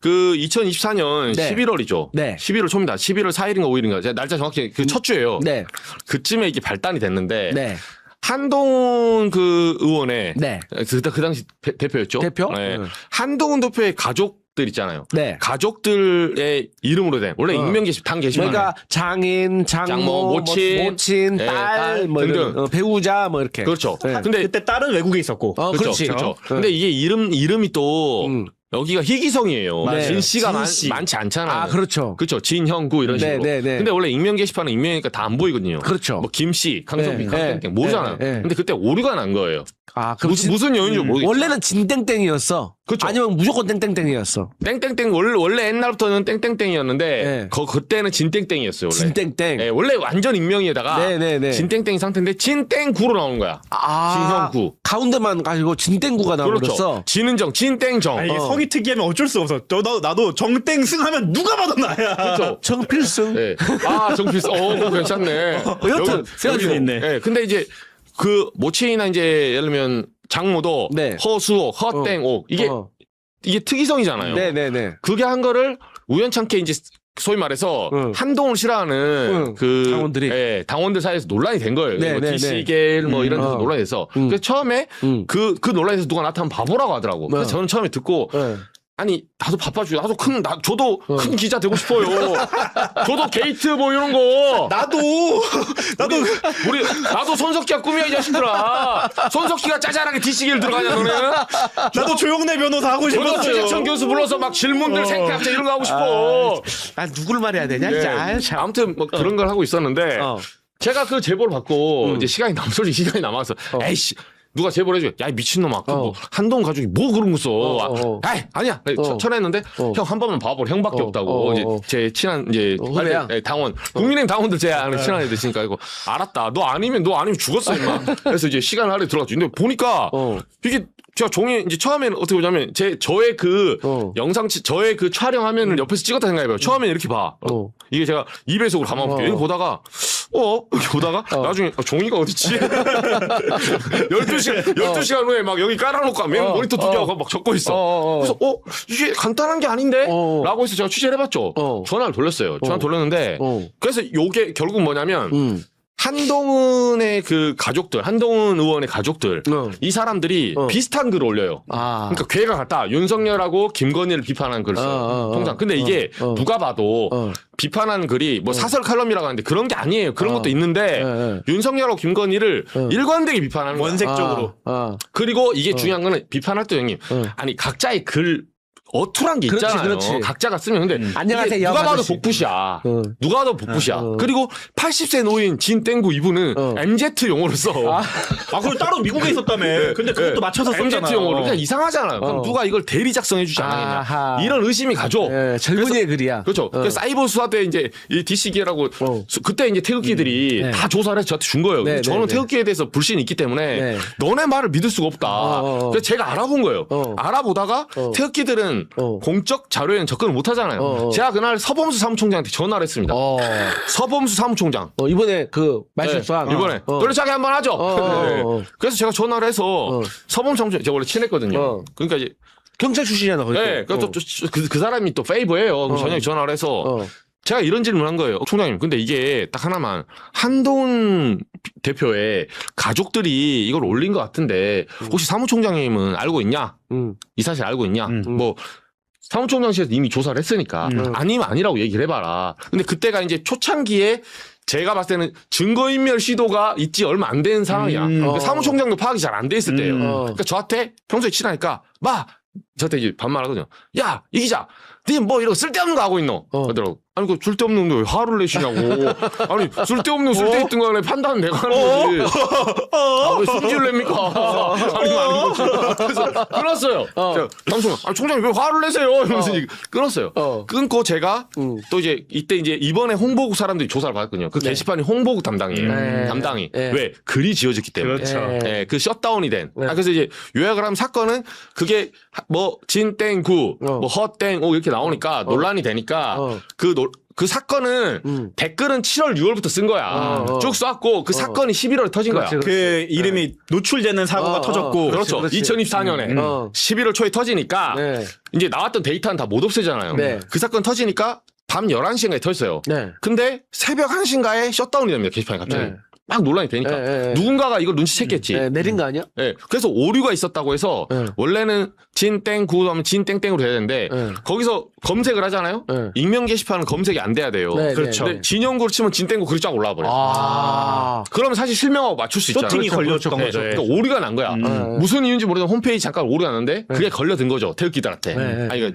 그 2024년 네. 11월이죠. 네. 11월 초입니다. 11월 4일인가 5일인가. 제가 날짜 정확히 그 첫 주예요. 네. 그쯤에 이게 발단이 됐는데 네. 한동훈 그 의원의 네. 그 당시 대표였죠. 대표? 네. 네. 한동훈 대표의 가족들 있잖아요. 네. 가족들의 이름으로 된 원래 익명 게시판 당 게시판. 그러니까 장인, 장모, 모친, 네, 딸, 뭐 등등. 이런 배우자 뭐 이렇게. 그렇죠. 네. 근데 그때 딸은 외국에 있었고. 그렇죠. 그렇지. 그렇죠. 근데 이게 이름이 또 여기가 희귀성이에요. 네. 진 씨가 진 씨. 많지 않잖아요. 아, 그렇죠. 그렇죠. 진형구 이런 네, 식으로. 네, 네. 근데 원래 익명 게시판은 익명이니까 다 안 보이거든요. 그렇죠. 뭐 김씨, 강성빈, 네, 강땡땡 모르잖아요. 네, 네. 근데 그때 오류가 난 거예요. 아, 그럼 무슨 요인인지 모르겠어요. 원래는 진땡땡이었어. 그렇죠. 아니면 무조건 땡땡땡이었어. 땡땡땡 원래 옛날부터는 땡땡땡이었는데 네. 그때는 진땡땡이었어요. 원래. 진땡땡. 네, 원래 완전 익명에다가 네, 네, 네. 진땡땡 상태인데 진땡구로 나오는 거야. 진형구. 가운데만 가지고 진땡구가 나오면서. 그렇죠. 진은정, 진땡정. 아니, 이게 성이 특이하면 어쩔 수 없어. 나도 정땡승 하면 누가 봐도 나야. 그렇죠. 정필승. 네. 아, 정필승. 그거 괜찮네. 여튼 생각이 있네. 네. 근데 이제 그 모친이나 이제 예를 들면 장모도 네. 허수옥, 허땡옥 이게 특이성이잖아요. 네네네. 그게 한 거를 우연찮게 이제 소위 말해서 한동훈을 싫어하는 그 당원들이. 예, 당원들 사이에서 논란이 된 거예요. 네, 뭐 네, DC계일 뭐 이런 데서 논란이 됐어. 그래서 처음에 그 논란에서 누가 나타나면 바보라고 하더라고. 그래서 저는 처음에 듣고 아니 나도 바빠줘요. 저도 큰 기자 되고 싶어요. 저도 게이트 뭐 이런 거. 나도 나도 손석희가 꿈이야 이 자식들아. 손석희가 짜잘하게 DC계를 들어가냐 너는. 나도 조용래 변호사 하고 저도 싶었어요. 최재천 교수 불러서 막 질문들 생태학자 이런 거 하고 싶어. 아, 누구를 말해야 되냐, 진짜. 아유, 참. 아무튼 뭐 그런 걸 하고 있었는데 어. 제가 그 제보를 받고 이제 시간이 남아서 에이씨 누가 제보를 해줘. 야, 이 미친놈아. 뭐 한동훈 가족이 뭐 그런 거 써. 아이, 아니야. 전화했는데 형 한 번만 봐보라. 형밖에 없다고. 이제 제 친한 이제 후배야? 당원, 국민의힘 당원들 제 친한 애들 있으니까 이거 알았다. 너 아니면 죽었어 임마. 그래서 이제 시간 안에 들어갔죠. 근데 보니까 이게 제가 종이 이제 처음에는 어떻게 보냐면 저의 그 영상 저의 그 촬영 화면을 옆에서 찍었다 생각해봐요. 처음에는 이렇게 봐. 이게 제가 2배속으로 감아볼게요. 이렇게 보다가 이렇게 보다가 나중에 종이가 어딨지? 12시간 후에 막 여기 깔아놓고 모니터 두 개하고 막 적고 있어. 그래서 이게 간단한 게 아닌데? 라고 해서 제가 취재를 해봤죠. 전화를 돌렸어요. 전화 돌렸는데 그래서 요게 결국 뭐냐면 한동훈의 그 가족들, 한동훈 의원의 가족들, 이 사람들이 비슷한 글을 올려요. 그러니까 괴가 같다. 윤석열하고 김건희를 비판한 글을 써요. 통장. 근데 이게 누가 봐도 비판한 글이 뭐 사설 칼럼이라고 하는데 그런 게 아니에요. 그런 것도 있는데 윤석열하고 김건희를 일관되게 비판하는 거야. 원색적으로. 그리고 이게 중요한 거는 비판할 때 형님. 아니 각자의 글 어투란 게 있잖아요. 그렇지. 각자가 쓰면 근데 안녕하세요, 이게 누가 봐도 아저씨. 복붙이야. 누가 봐도 복붙이야. 그리고 80세 노인 진땡구 이분은 MZ 용어를 써. 그걸 따로 미국에 있었다며. 근데 그것도 맞춰서 썼잖아. MZ 용어를. 그냥 이상하잖아요. 그럼 누가 이걸 대리 작성해 주지 않았겠냐. 아하. 이런 의심이 가죠. 젊은이의 글이야. 그렇죠. 그래서 사이버 수사 때 이제 이 DC기라고 그때 이제 태극기들이 다 조사를 해서 저한테 준 거예요. 네, 저는 네, 태극기에 대해서 불신이 있기 때문에 네. 너네 말을 믿을 수가 없다. 그래서 제가 알아본 거예요. 알아보다가 태극기들은 공적 자료에는 접근을 못 하잖아요. 제가 그날 서범수 사무총장한테 전화를 했습니다. 서범수 사무총장. 이번에 그 말실수한. 네, 이번에 돌려차기 한번 하죠. 네. 그래서 제가 전화를 해서 서범수 사무총장 제가 원래 친했거든요. 그러니까 이제 경찰 출신이잖아. 거기. 네, 그 사람이 또 페이버예요. 그럼 저녁에 전화를 해서 제가 이런 질문을 한 거예요. 총장님, 근데 이게 딱 하나만 한동훈 대표의 가족들이 이걸 올린 것 같은데 혹시 사무총장님은 알고 있냐? 이 사실 알고 있냐? 뭐 사무총장실에서 이미 조사를 했으니까 아니면 아니라고 얘기를 해봐라. 근데 그때가 이제 초창기에 제가 봤을 때는 증거인멸 시도가 있지 얼마 안 된 상황이야. 그러니까 사무총장도 파악이 잘 안 돼 있을 때예요. 그러니까 저한테 평소에 친하니까 저한테 이제 반말하거든요. 야, 이 기자, 니 뭐 이런 쓸데없는 거 하고 있노? 그러더라고. 아니, 그 쓸데없는 거 왜 화를 내시냐고. 아니, 쓸데없는 쓸데있던 거에 판단은 내가 하는 거지. 왜 승질을 냅니까? 아니, 아닌 거지. 그래서 끊었어요. 방송, 총장님 왜 화를 내세요? 이러면서 끊었어요. 끊고 제가 또 이제 이때 이제 이번에 홍보국 사람들이 조사를 받았거든요. 그 게시판이 홍보국 담당이에요. 담당이. 왜? 글이 지어졌기 때문에. 그렇죠. 네, 그 셧다운이 된. 그래서 이제 요약을 하면 사건은 그게 뭐 진땡구, 뭐 허땡오 이렇게 나오니까 논란이 되니까 그 사건은 댓글은 7월, 6월부터 쓴 거야. 쭉 쐈고 그 사건이 11월에 터진 거야. 그 이름이 노출되는 사고가 터졌고. 그렇죠. 2024년에 11월 초에 터지니까 이제 나왔던 데이터는 다 못 없애잖아요. 그 사건 터지니까 밤 11시인가에 터졌어요. 근데 새벽 1시인가에 셧다운이 됩니다. 게시판이 갑자기. 막 논란이 되니까 누군가가 이걸 눈치챘겠지. 내린 거 아니야? 네. 그래서 오류가 있었다고 해서 원래는 진땡구 하면 진땡땡으로 돼야 되는데 거기서 검색을 하잖아요. 익명 게시판은 검색이 안 돼야 돼요. 그렇죠. 근데 진영구로 치면 진땡구 글이 쫙 올라와 버려요. 그러면 사실 실명하고 맞출 수 있잖아요. 쇼팅이 걸렸던 네, 거죠. 그러니까 오류가 난 거야. 무슨 이유인지 모르겠는데 홈페이지 잠깐 오류가 났는데 그게 걸려든 거죠. 태극기들한테. 아니 이거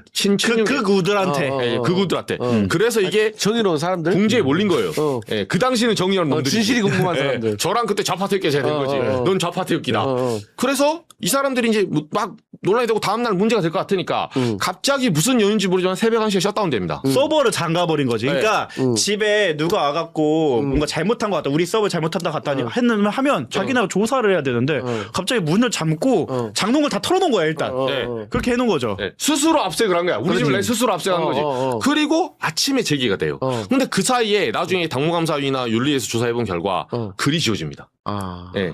극우들한테. 극우들한테. 그래서 이게 정의로운 사람들. 궁지에 몰린 거예요. 예, 그 당시는 정의로운 놈들이. 진실이 궁금한 사람들. 저랑 그때 좌파 태극기가 잘 된 거지. 넌 좌파 태극기다. 그래서 이 사람들이 이제 막 논란이 되고 다음날 문제가 될 것 같으니까 갑자기 무슨 이유인지 모르지만 새벽 1시에 셧다운 됩니다. 서버를 잠가버린 거지. 그러니까 집에 누가 와갖고 뭔가 잘못한 것 같다. 우리 서버 잘못한다 갔다니 하면 자기네가 조사를 해야 되는데 갑자기 문을 잠고 장롱을 다 털어놓은 거야 일단. 그렇게 해놓은 거죠. 스스로 압색을 한 거야. 우리 집을 내 스스로 압색한 거지. 그리고 아침에 제기가 돼요. 근데 그 사이에 나중에 당무감사위나 윤리에서 조사해본 결과 글이 지워집니다. 예,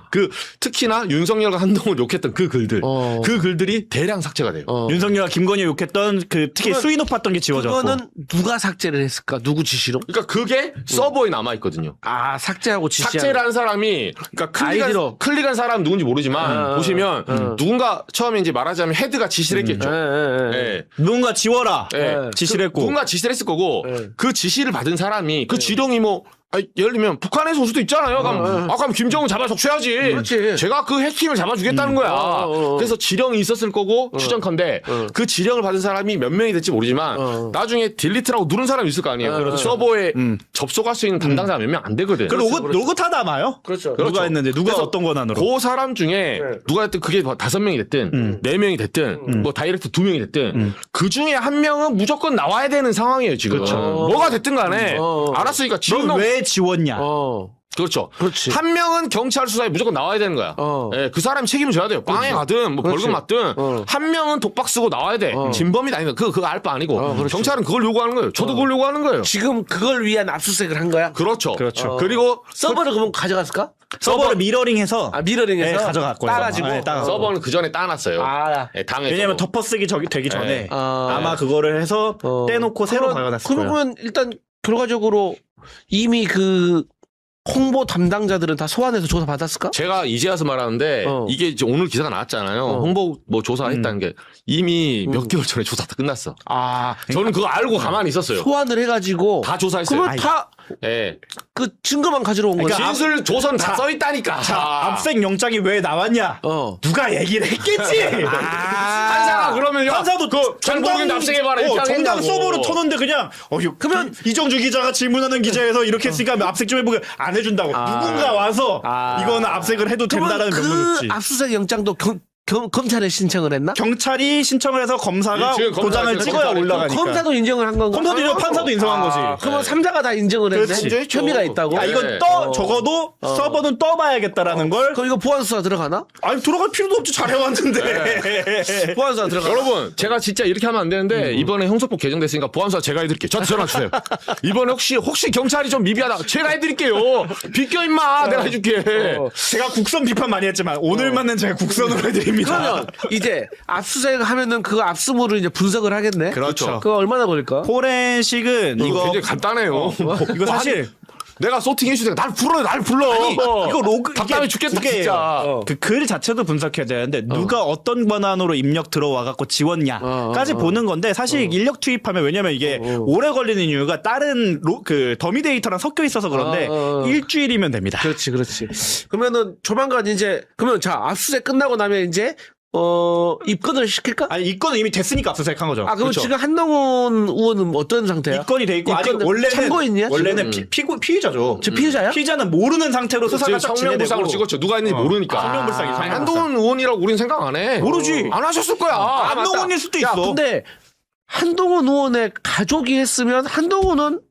특히나 윤석열과 한동훈을 욕했던 그 글들, 그 글들이 대량 삭제가 돼요. 윤석열과 김건희 욕했던 특히 수위 높았던 게 지워졌고. 그거는 누가 삭제를 했을까? 누구 지시로? 그러니까 그게 서버에 남아 있거든요. 삭제하고 지시한. 삭제를 한 사람이 그러니까 클릭한 사람 누군지 모르지만 보시면 누군가 처음에 이제 말하자면 헤드가 지시를 했겠죠. 예. 누군가 지워라. 지시를 했고. 누군가 지시를 했을 거고 그 지시를 받은 사람이 그 지령이 뭐 아니, 예를 들면 북한에서 올 수도 있잖아요. 그럼 김정은 잡아 적셔야지. 그렇지. 제가 그 핵심을 잡아주겠다는 거야. 그래서 지령이 있었을 거고 추정컨대 그 지령을 받은 사람이 몇 명이 될지 모르지만 나중에 딜리트라고 누른 사람이 있을 거 아니에요. 서버에 접속할 수 있는 담당자가 몇 명 안 되거든. 그 로그 다 남아요. 그렇죠. 누가 했는데 누가 그래서 어떤 권한으로. 그 사람 중에 누가 됐든 그게 5명이 됐든 4명이 됐든 뭐 다이렉트 2명이 됐든 그 중에 한 명은 무조건 나와야 되는 상황이에요 지금. 뭐가 됐든 간에 알았으니까 지금 넌 왜 지웠냐? 그렇죠. 그렇지. 한 명은 경찰 수사에 무조건 나와야 되는 거야. 예, 그 사람이 책임을 져야 돼요. 빵에 가든 뭐 벌금 맞든 한 명은 독박 쓰고 나와야 돼. 진범이다 아니다. 그거 알 바 아니고 경찰은 그걸 요구하는 거예요. 저도 그걸 요구하는 거예요. 지금 그걸 위한 압수수색을 한 거야? 그렇죠. 그리고 서버를 그러면 가져갔을까? 서버를 미러링해서 미러링해서 네, 가져갔고 따가지고. 서버는 그 전에 따놨어요. 예, 당에서. 왜냐면 덮어쓰기 되기 전에 네. 아마 그거를 해서 떼놓고 새로 가져갔을 거예요. 그러면 일단 결과적으로 이미 그 홍보 담당자들은 다 소환해서 조사 받았을까? 제가 이제 와서 말하는데 이게 이제 오늘 기사가 나왔잖아요. 홍보 뭐 조사했다는 게 이미 몇 개월 전에 조사 다 끝났어. 저는 그거 알고 가만히 있었어요. 소환을 해가지고 다 조사했어요. 그러면 다 예. 그 증거만 가지러 온 거지. 진술 조선 다 써있다니까. 압색 영장이 왜 나왔냐? 누가 얘기를 했겠지. 판사가 그러면요. 판사도 정당 압색해봐라 이렇게 정당 하겠냐고. 서버로 쳐놓는데 그냥 그러면 이정주 기자가 질문하는 기자에서 이렇게 했으니까 압색 좀 해보게 안 해준다고. 누군가 와서 이거는 압색을 해도 된다라는 그러면 명분이지. 그 압수수색 영장도 검찰에 신청을 했나? 경찰이 신청을 해서 검사가 지금 도장을 검사, 찍어야 검사, 올라가니까. 검사도 인정을 한 건가? 검사도 인정, 판사도 인정한 거지. 그러면 삼자가 다 인정을 했네. 그렇지. 혐의가 있다고. 야, 이건 적어도 서버는 떠봐야겠다라는 걸. 그럼 이거 보안 수사 들어가나? 아니 들어갈 필요도 없지 잘해왔는데. 보안 수사 들어가나? 여러분, 제가 진짜 이렇게 하면 안 되는데 이번에 형사법 개정됐으니까 보안수사 제가 해드릴게요. 저한테 전화 주세요. 이번에 혹시 경찰이 좀 미비하다, 제가 해드릴게요. 비껴 임마, 내가 해줄게. 제가 국선 비판 많이 했지만 오늘만은 제가 국선으로 해드립니다. 그러면 이제 압수수색 하면은 그 압수물을 이제 분석을 하겠네. 그렇죠. 그거 얼마나 걸릴까? 포렌식은 이거 굉장히 간단해요. 이거 사실 내가 소팅 해주세요. 날 불러. 이거 로그 답답해 죽겠다 이게 진짜. 그 글 자체도 분석해야 되는데 누가 어떤 권한으로 입력 들어와 갖고 지웠냐까지 보는 건데 사실 인력 투입하면 왜냐면 이게 오래 걸리는 이유가 다른 그 더미 데이터랑 섞여 있어서 그런데 일주일이면 됩니다. 그렇지. 그러면은 조만간 이제 그러면 자 압수수색 끝나고 나면 이제 입건을 시킬까? 아니 이건은 이미 됐으니까 압수수색한 거죠. 그럼 그렇죠. 지금 한동훈 의원은 어떤 상태야? 입건이 돼 있고 아직 참고인이야? 원래는 피의자죠. 저 피의자야? 피의자는 모르는 상태로 수사가 딱 성명불상으로 진행되고 찍었죠. 누가 했는지 모르니까. 성명불상이 아니, 한동훈 의원이라고 우린 생각 안 해. 모르지. 안 하셨을 거야. 한동훈일 수도 있어. 근데 한동훈 의원의 가족이 했으면 한동훈은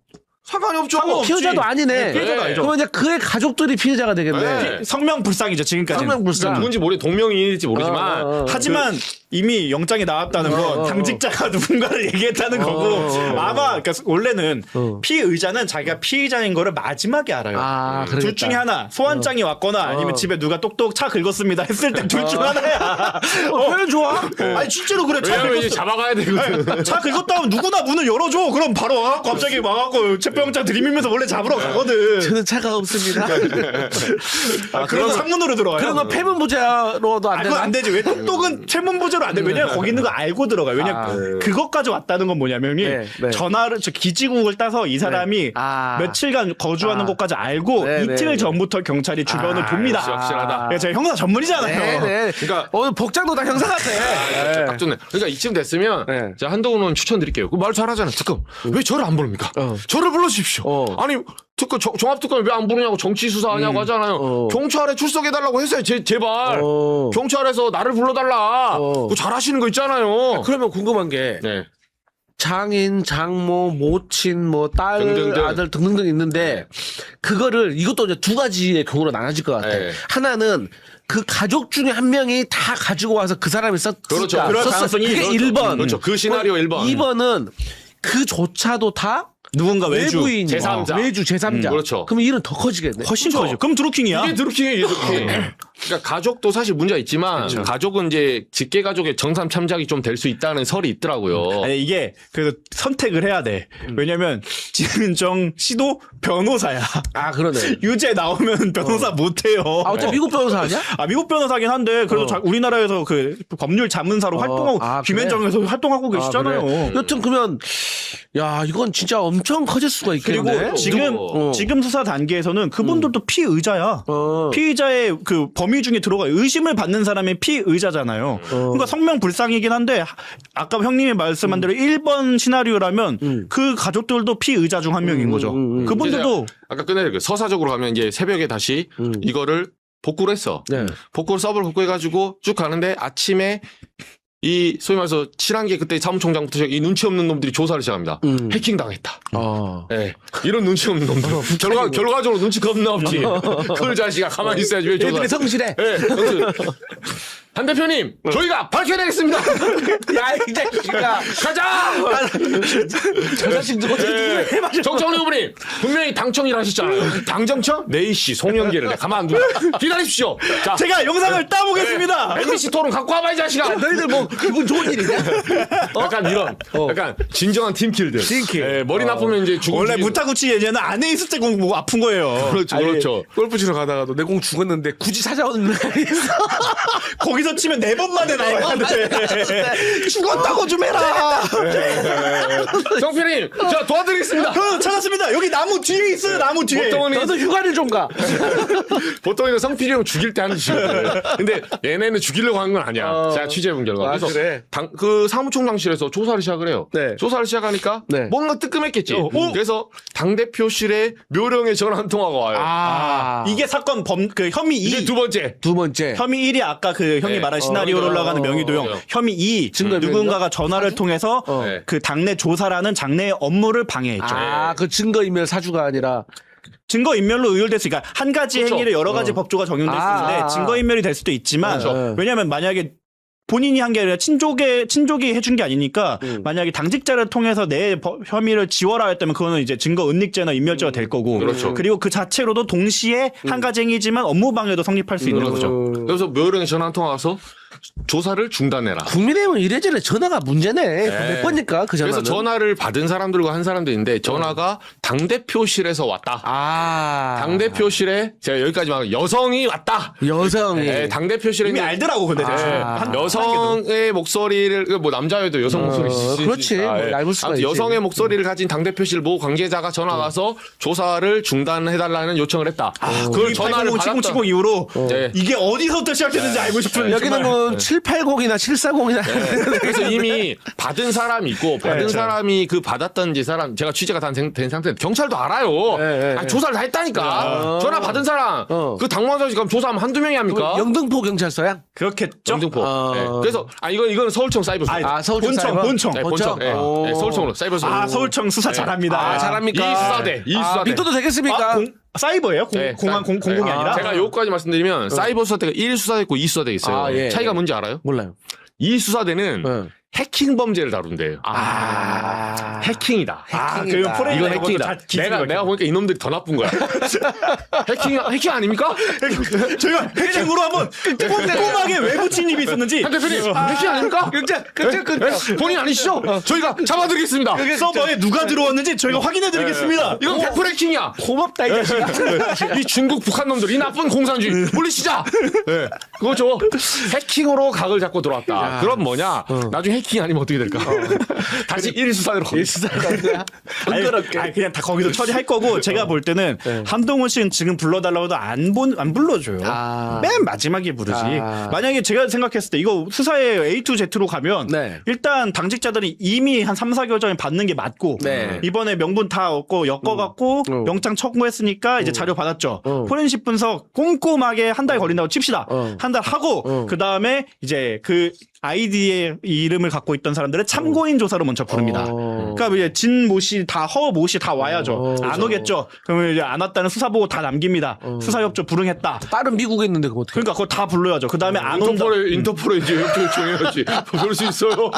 상관이 없죠. 피해자도 아니네. 피해자도 아니죠. 그러면 이제 그의 가족들이 피해자가 되겠네. 네. 성명불상이죠 지금까지는. 성명불상. 누군지 누군지 모르지만 하지만 이미 영장이 나왔다는 건 당직자가 누군가를 얘기했다는 거고 아마 그러니까 원래는 피의자는 자기가 피의자인 거를 마지막에 알아요. 둘 중에 하나 소환장이 왔거나 아니면 집에 누가 똑똑 차 긁었습니다 했을 때 둘 중 하나야. 표현 좋아. 아니 진짜로 그래. 차 왜냐면 이제 긁었어. 잡아가야 되거든. 차 긁었다 하면 누구나 문을 열어줘. 그럼 바로 와갖고 갑자기 와갖고 체포영장 들이밀면서 원래 잡으러 가거든. 저는 차가 없습니다. 그런 상문으로 들어가요. 그런 거 폐문부자로도 안 그건 되나? 안 되지. 왜 똑똑은 채문보제로 안 돼? 왜냐면 거기 있는 거 알고 들어가요. 왜냐면 그것까지 왔다는 건 뭐냐면이 네. 전화를 기지국을 따서 이 사람이 며칠간 거주하는 것까지 알고 이틀 전부터 경찰이 주변을 돕니다. 확실하다. 제가 형사 전문이잖아요. 네. 그러니까 오늘 복장도 다 형사 같아. 딱 좋네. 그러니까 이쯤 됐으면 네. 제가 한동훈 의원 추천드릴게요. 그 말 잘하잖아요. 특검. 왜 저를 안 부릅니까? 저를 불러주십시오. 아니 특검 종합특검 왜 안 부르냐고 정치 수사하냐고 하잖아요. 경찰에 출석해달라고 했어요. 제발. 경찰에서 나를 불러달라. 그거 잘하시는 거 있잖아요. 그러면 궁금한 게 네. 장인, 장모, 모친, 뭐 딸, 등등등. 아들 등등등 있는데 그거를 이것도 이제 두 가지의 경우로 나눠질 것 같아. 네. 하나는 그 가족 중에 한 명이 다 가지고 와서 그 사람이 썼으니까. 그렇죠. 그럴 가능성이 그게 그렇죠. 1번. 그렇죠. 그 시나리오 1번. 2번은 그조차도 다 누군가 외주. 외부인, 제3자. 외주 제3자. 그렇죠. 그럼 일은 더 커지겠네. 훨씬 커져. 그럼 드루킹이야. 이게 드루킹이에요, 드루킹. 그러니까 가족도 사실 문제가 있지만 가족은 이제 직계 가족의 정상 참작이 좀 될 수 있다는 설이 있더라고요. 아니, 이게 그래서 선택을 해야 돼. 왜냐면 진은정 씨도 변호사야. 아 그러네. 유죄 나오면 변호사 못 해요. 아 어차피 미국 변호사 아니야? 아 미국 변호사긴 한데 그래도 우리나라에서 그 법률 자문사로 활동하고 아, 그래? 김현정에서 활동하고 계시잖아요. 여튼 그러면 야, 이건 진짜 엄청 커질 수가 있겠네. 그리고 지금 수사 단계에서는 그분들도 피의자야. 피의자의 그 범위 중에 들어가 의심을 받는 사람이 피의자잖아요. 그러니까 성명불상이긴 한데 아까 형님이 말씀한 대로 1번 시나리오라면 그 가족들도 피의자 중 한 명인 거죠. 그분들도 아까 끝내 서사적으로 가면 이제 새벽에 다시 이거를 복구를 했어. 네. 복구를 서버를 복구해가지고 쭉 가는데 아침에 이 소위 말해서 7한계 그때 사무총장부터 시작 이 눈치 없는 놈들이 조사를 시작합니다. 해킹 당했다. 네. 이런 눈치 없는 놈들. 결과적으로 눈치 겁나 없지. 그 자식아 가만히 있어야지 왜 조사? 얘들이 성실해. 네. 한 대표님, 저희가 밝혀내겠습니다. 야, 이 자식아. 가자! 저 자식도 어떻게 해봐줘. 정청래 후보님, 분명히 당청일 하셨잖아요. 당정청? 네이씨, 송영기를 내가 가만 안 둔다. 기다리십시오. 자, 제가 영상을 따보겠습니다. MBC 토론 갖고 와봐, 이 자식아. 너희들 뭐 기분 좋은 일이냐? 약간 이런, 약간 진정한 팀킬들. 팀킬. 예, 머리 나쁘면 이제 죽은 원래 무타구치 예전에는 안에 있을 때 뭐 아픈 거예요. 그렇죠, 그렇죠. 골프 치러 가다가도 내 공 죽었는데 굳이 찾아오는 날이 있어. 거기서 치면 4번 만에 나와야 돼. 죽었다고 좀 해라. 정필님, 자, 도와드리겠습니다. 찾았습니다. 여기 나무 뒤에 있어요. 나무 뒤에. 너도 휴가를 좀 가. 보통은 성필이 형 죽일 때 하는 짓이거든. 근데 얘네는 죽이려고 한 건 아니야. 제가 취재해본 결과. 아, 그래서 그래? 그 사무총장실에서 조사를 시작을 해요. 네. 조사를 시작하니까 네. 뭔가 뜨끔했겠지. 그래서 당대표실에 묘령의 전화 한 통화가 와요. 이게 사건 그 혐의 2. 이게 두 번째. 두 번째. 혐의 1이 아까 그 형이 네. 말한 시나리오로 올라가는 명의도용. 혐의 2. 누군가가 전화를 통해서 네. 그 당내 조사라는 장래의 업무를 방해했죠. 그 증거인멸 사주가 아니라. 증거인멸로 의율됐으니까 한 가지 그렇죠. 행위를 여러 가지 법조가 적용될 수 있는데 증거인멸이 될 수도 있지만 그렇죠. 왜냐하면 만약에 본인이 한 게 아니라 친족이 해준 게 아니니까 만약에 당직자를 통해서 내 혐의를 지워라 했다면 그거는 이제 증거 은닉죄나 인멸죄가 될 거고 그렇죠. 그리고 그 자체로도 동시에 한 가지 행위지만 업무 방해도 성립할 수 있는 거죠. 그래서 묘령의 전화 한 통화 와서 조사를 중단해라. 국민의힘은 이래저래 전화가 문제네. 몇 번일까 그 전화는. 그래서 전화를 받은 사람들과 한 사람도 있는데 전화가 당대표실에서 왔다. 당대표실에 제가 여기까지 말 여성이 왔다. 여성이. 네, 당대표실에 이미 있는 알더라고 근데 여성의 목소리를 뭐 남자여도 여성 목소리 그렇지. 얇을 수가 아무튼 있지. 여성의 목소리를 가진 당대표실 모 관계자가 전화 와서 조사를 중단해달라는 요청을 했다. 그걸 전화를 받았던 7070 이후로 네. 이게 어디서부터 시작됐는지 알고 싶은 여기는 뭐 780이나 740이나 그래서 이미 받은 사람이 있고 받은 사람이 그 받았던지 사람 제가 취재가 다 된 상태인데 경찰도 알아요. 조사를 다 했다니까. 전화 받은 사람 그 당무자지 그럼 조사하면 한두 명이 합니까? 영등포 경찰서야? 그렇겠죠. 영등포. 네. 그래서 이거는 서울청 사이버소. 서울청 사이버? 본청. 네, 본청. 네. 네, 서울청으로 사이버소. 서울청 수사 잘합니다. 잘합니까? 이수사대. 믿어도 되겠습니까? 사이버예요? 공항 공공이 네. 아니라? 제가 여기까지 말씀드리면 사이버 수사대가 1수사대 있고 2수사대 있어요. 예. 차이가 뭔지 알아요? 몰라요. 2수사대는 해킹 범죄를 다룬대요. 해킹이다. 그 포레 이건 해킹이다. 내가 보니까 이놈들이 더 나쁜 거야. 해킹 아닙니까? 저희가 해킹으로 한번 꼼꼼하게 외부 침입이 있었는지 한 대표님 해킹 아닙니까? 네? 본인 아니시죠? 저희가 잡아드리겠습니다. 서버에 누가 들어왔는지 저희가 확인해드리겠습니다. 이건 100% 해킹이야. 고맙다 이 자식아. 이 중국 북한 놈들 이 나쁜 공산주의 물리치자. 네. 그거죠. 해킹으로 각을 잡고 들어왔다. 그럼 뭐냐? 나중에 해킹 아니면 어떻게 될까? 다시 1수사대로 갑니다. 아니, 그냥 다 거기서 처리할 거고 제가 볼 때는 한동훈 씨는 지금 불러달라고 해도 안 불러줘요. 맨 마지막에 부르지. 만약에 제가 생각했을 때 이거 수사에 A to Z로 가면 일단 당직자들이 이미 한 3, 4개월 전에 받는 게 맞고 이번에 명분 다 얻고 엮어갖고 영장 청구했으니까 이제 자료 받았죠. 포렌식 분석 꼼꼼하게 한 달 걸린다고 칩시다. 한 달 하고 그 다음에 이제 그 아이디의 이름을 갖고 있던 사람들을 참고인 조사로 먼저 부릅니다. 그러니까 이제 진 모 씨 다 허 모 씨 다 와야죠. 안 오겠죠. 그러면 이제 안 왔다는 수사 보고 다 남깁니다. 수사 협조 불응했다. 딸은 미국에 있는데 그거 어떻게? 그러니까 그거 다 불러야죠. 그 다음에 안 온다. 인터폴에 이제 협조 요청해야지. 그럴 수 있어요.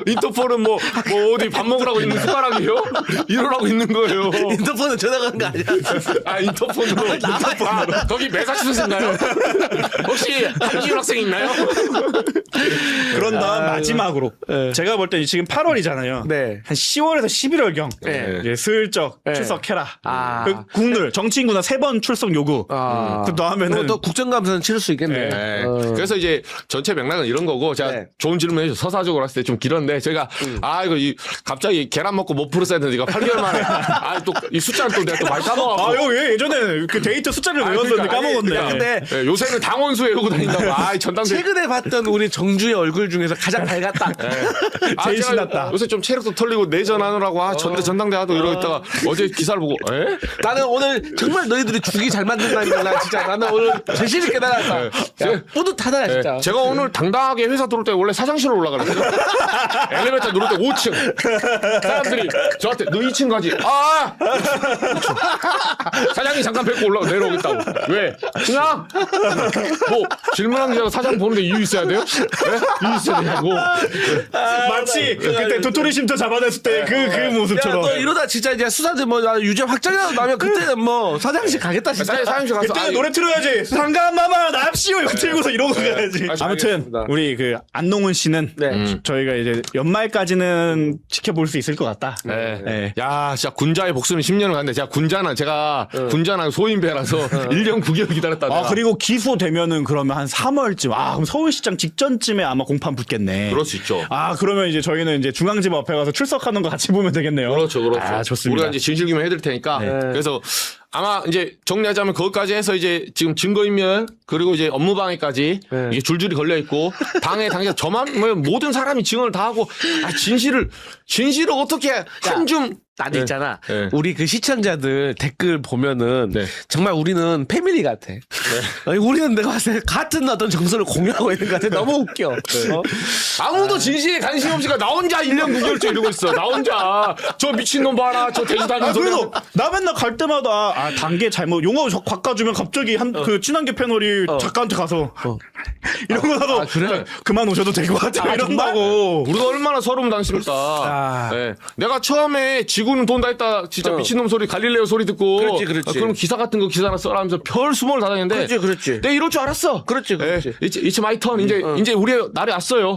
인터폴은 뭐 어디 밥 먹으라고 있는 숟가락이에요? 이러라고 있는 거예요. 인터폰은 전화 가는 거 아니야? 인터폰으로. 거기 매사추세츠인가요? 혹시 한지윤 학생 있나요? 그런 다음 아유. 마지막으로 네. 제가 볼 때 지금 8월이잖아요. 네. 한 10월에서 11월경 네. 이제 슬쩍 네. 출석해라. 아. 그 국룰 정치인구나 3번 출석 요구. 그 다음에는 또 국정감사는 치를 수 있겠네. 네. 그래서 이제 전체 맥락은 이런 거고 제가 네. 좋은 질문 해주셔서 서사적으로 했을 때 좀 길었는데 제가 갑자기 계란 먹고 못 풀었어야 되는데 이거 8개월 만에 또 이 숫자는 또 내가 또 많이 까먹었고 아, 형 예전에 그 데이트 숫자를 외웠는데 그러니까, 까먹었네. 근데 네, 요새는 당원수 외우고 다닌다고. 전당대 최근에 봤던 우리 정주의 얼굴 중에서 가장 밝았다. 제일 제가 신났다. 요새 좀 체력도 털리고 내전하느라고 전당대 하도 이러고 있다가 어제 기사를 보고 나는 오늘 정말 너희들이 죽이 잘 만든다니까 나 진짜 나는 오늘 자신을 깨달았다. 야, 뿌듯하다 진짜. 제가 오늘 당당하게 회사 들어올 때 원래 사장실로 올라가거든요. 엘리베이터 누를 때 5층. 사람들이 저한테 너 2층 가지. 사장님 잠깐 뵙고 내려오겠다고. 왜? 그냥 뭐 질문한 기자가 사장 보는데 이유 있어야 돼요? 네? 이유 있어야 되냐고. 마치 그때 도토리 쉼터 잡아냈을 때 그 모습처럼. 야, 너 이러다 진짜 이제 수사들 뭐 유죄 확정이라도 나면 그때는 뭐 사장실 가겠다 진짜. 사장실 가서 그때 노래 틀어야지. 상감마마 납시오 이거 틀고서 이러고 가야지. 알겠습니다. 아무튼 우리 그 안농훈 씨는 저희가 이제 연말까지는 지켜볼 수 있을 것 같다. 네. 네. 야, 진짜 군자의 복수는 10년을 갔는데 제가 군자나 소인배라서 1년 9개월 기다렸다. 아 내가. 그리고 기소되면은 그러면 한 3월쯤 그럼 서울시장 직전쯤에 아마 공판 붙겠네. 그럴 수 있죠. 그러면 이제 저희는 이제 중앙지법 앞에 가서 출석하는 거 같이 보면 되겠네요. 그렇죠. 좋습니다. 우리가 이제 진실규명 해드릴 테니까. 그래서 아마 이제 정리하자면 거기까지 해서 이제 지금 증거인멸 그리고 이제 업무방해까지 이게 줄줄이 걸려 있고 당장 저만 뭐 모든 사람이 증언을 다 하고 진실을 어떻게 한줌 나도 있잖아. 네. 우리 그 시청자들 댓글 보면은 네. 정말 우리는 패밀리 같아. 아니, 우리는 내가 봤을 때 같은 어떤 정서를 공유하고 있는 것 같아. 너무 웃겨. 아무도 진실에 관심 없이가 나 혼자 1년 9개월째 이러고 있어. 나 혼자 저 미친놈 봐라. 저 돼지 다니는 소리. 그래도 나 맨날 갈 때마다 단계 잘못 용어 바꿔주면 갑자기 그 친한계 패널이 작가한테 가서 이런 거 나도 그래? 그만 오셔도 될 것 같아 이런다고. 우리가 얼마나 서러움 당했습니까? 네. 내가 처음에 지구는 돈다 했다 진짜 미친놈 소리 갈릴레오 소리 듣고 그렇지. 그럼 기사 같은 거 기사나 써라 하면서 별 수모를 다 당했는데 그렇지. 내가 이럴 줄 알았어. 그렇지. It's my turn. 이제 우리의 날이 왔어요.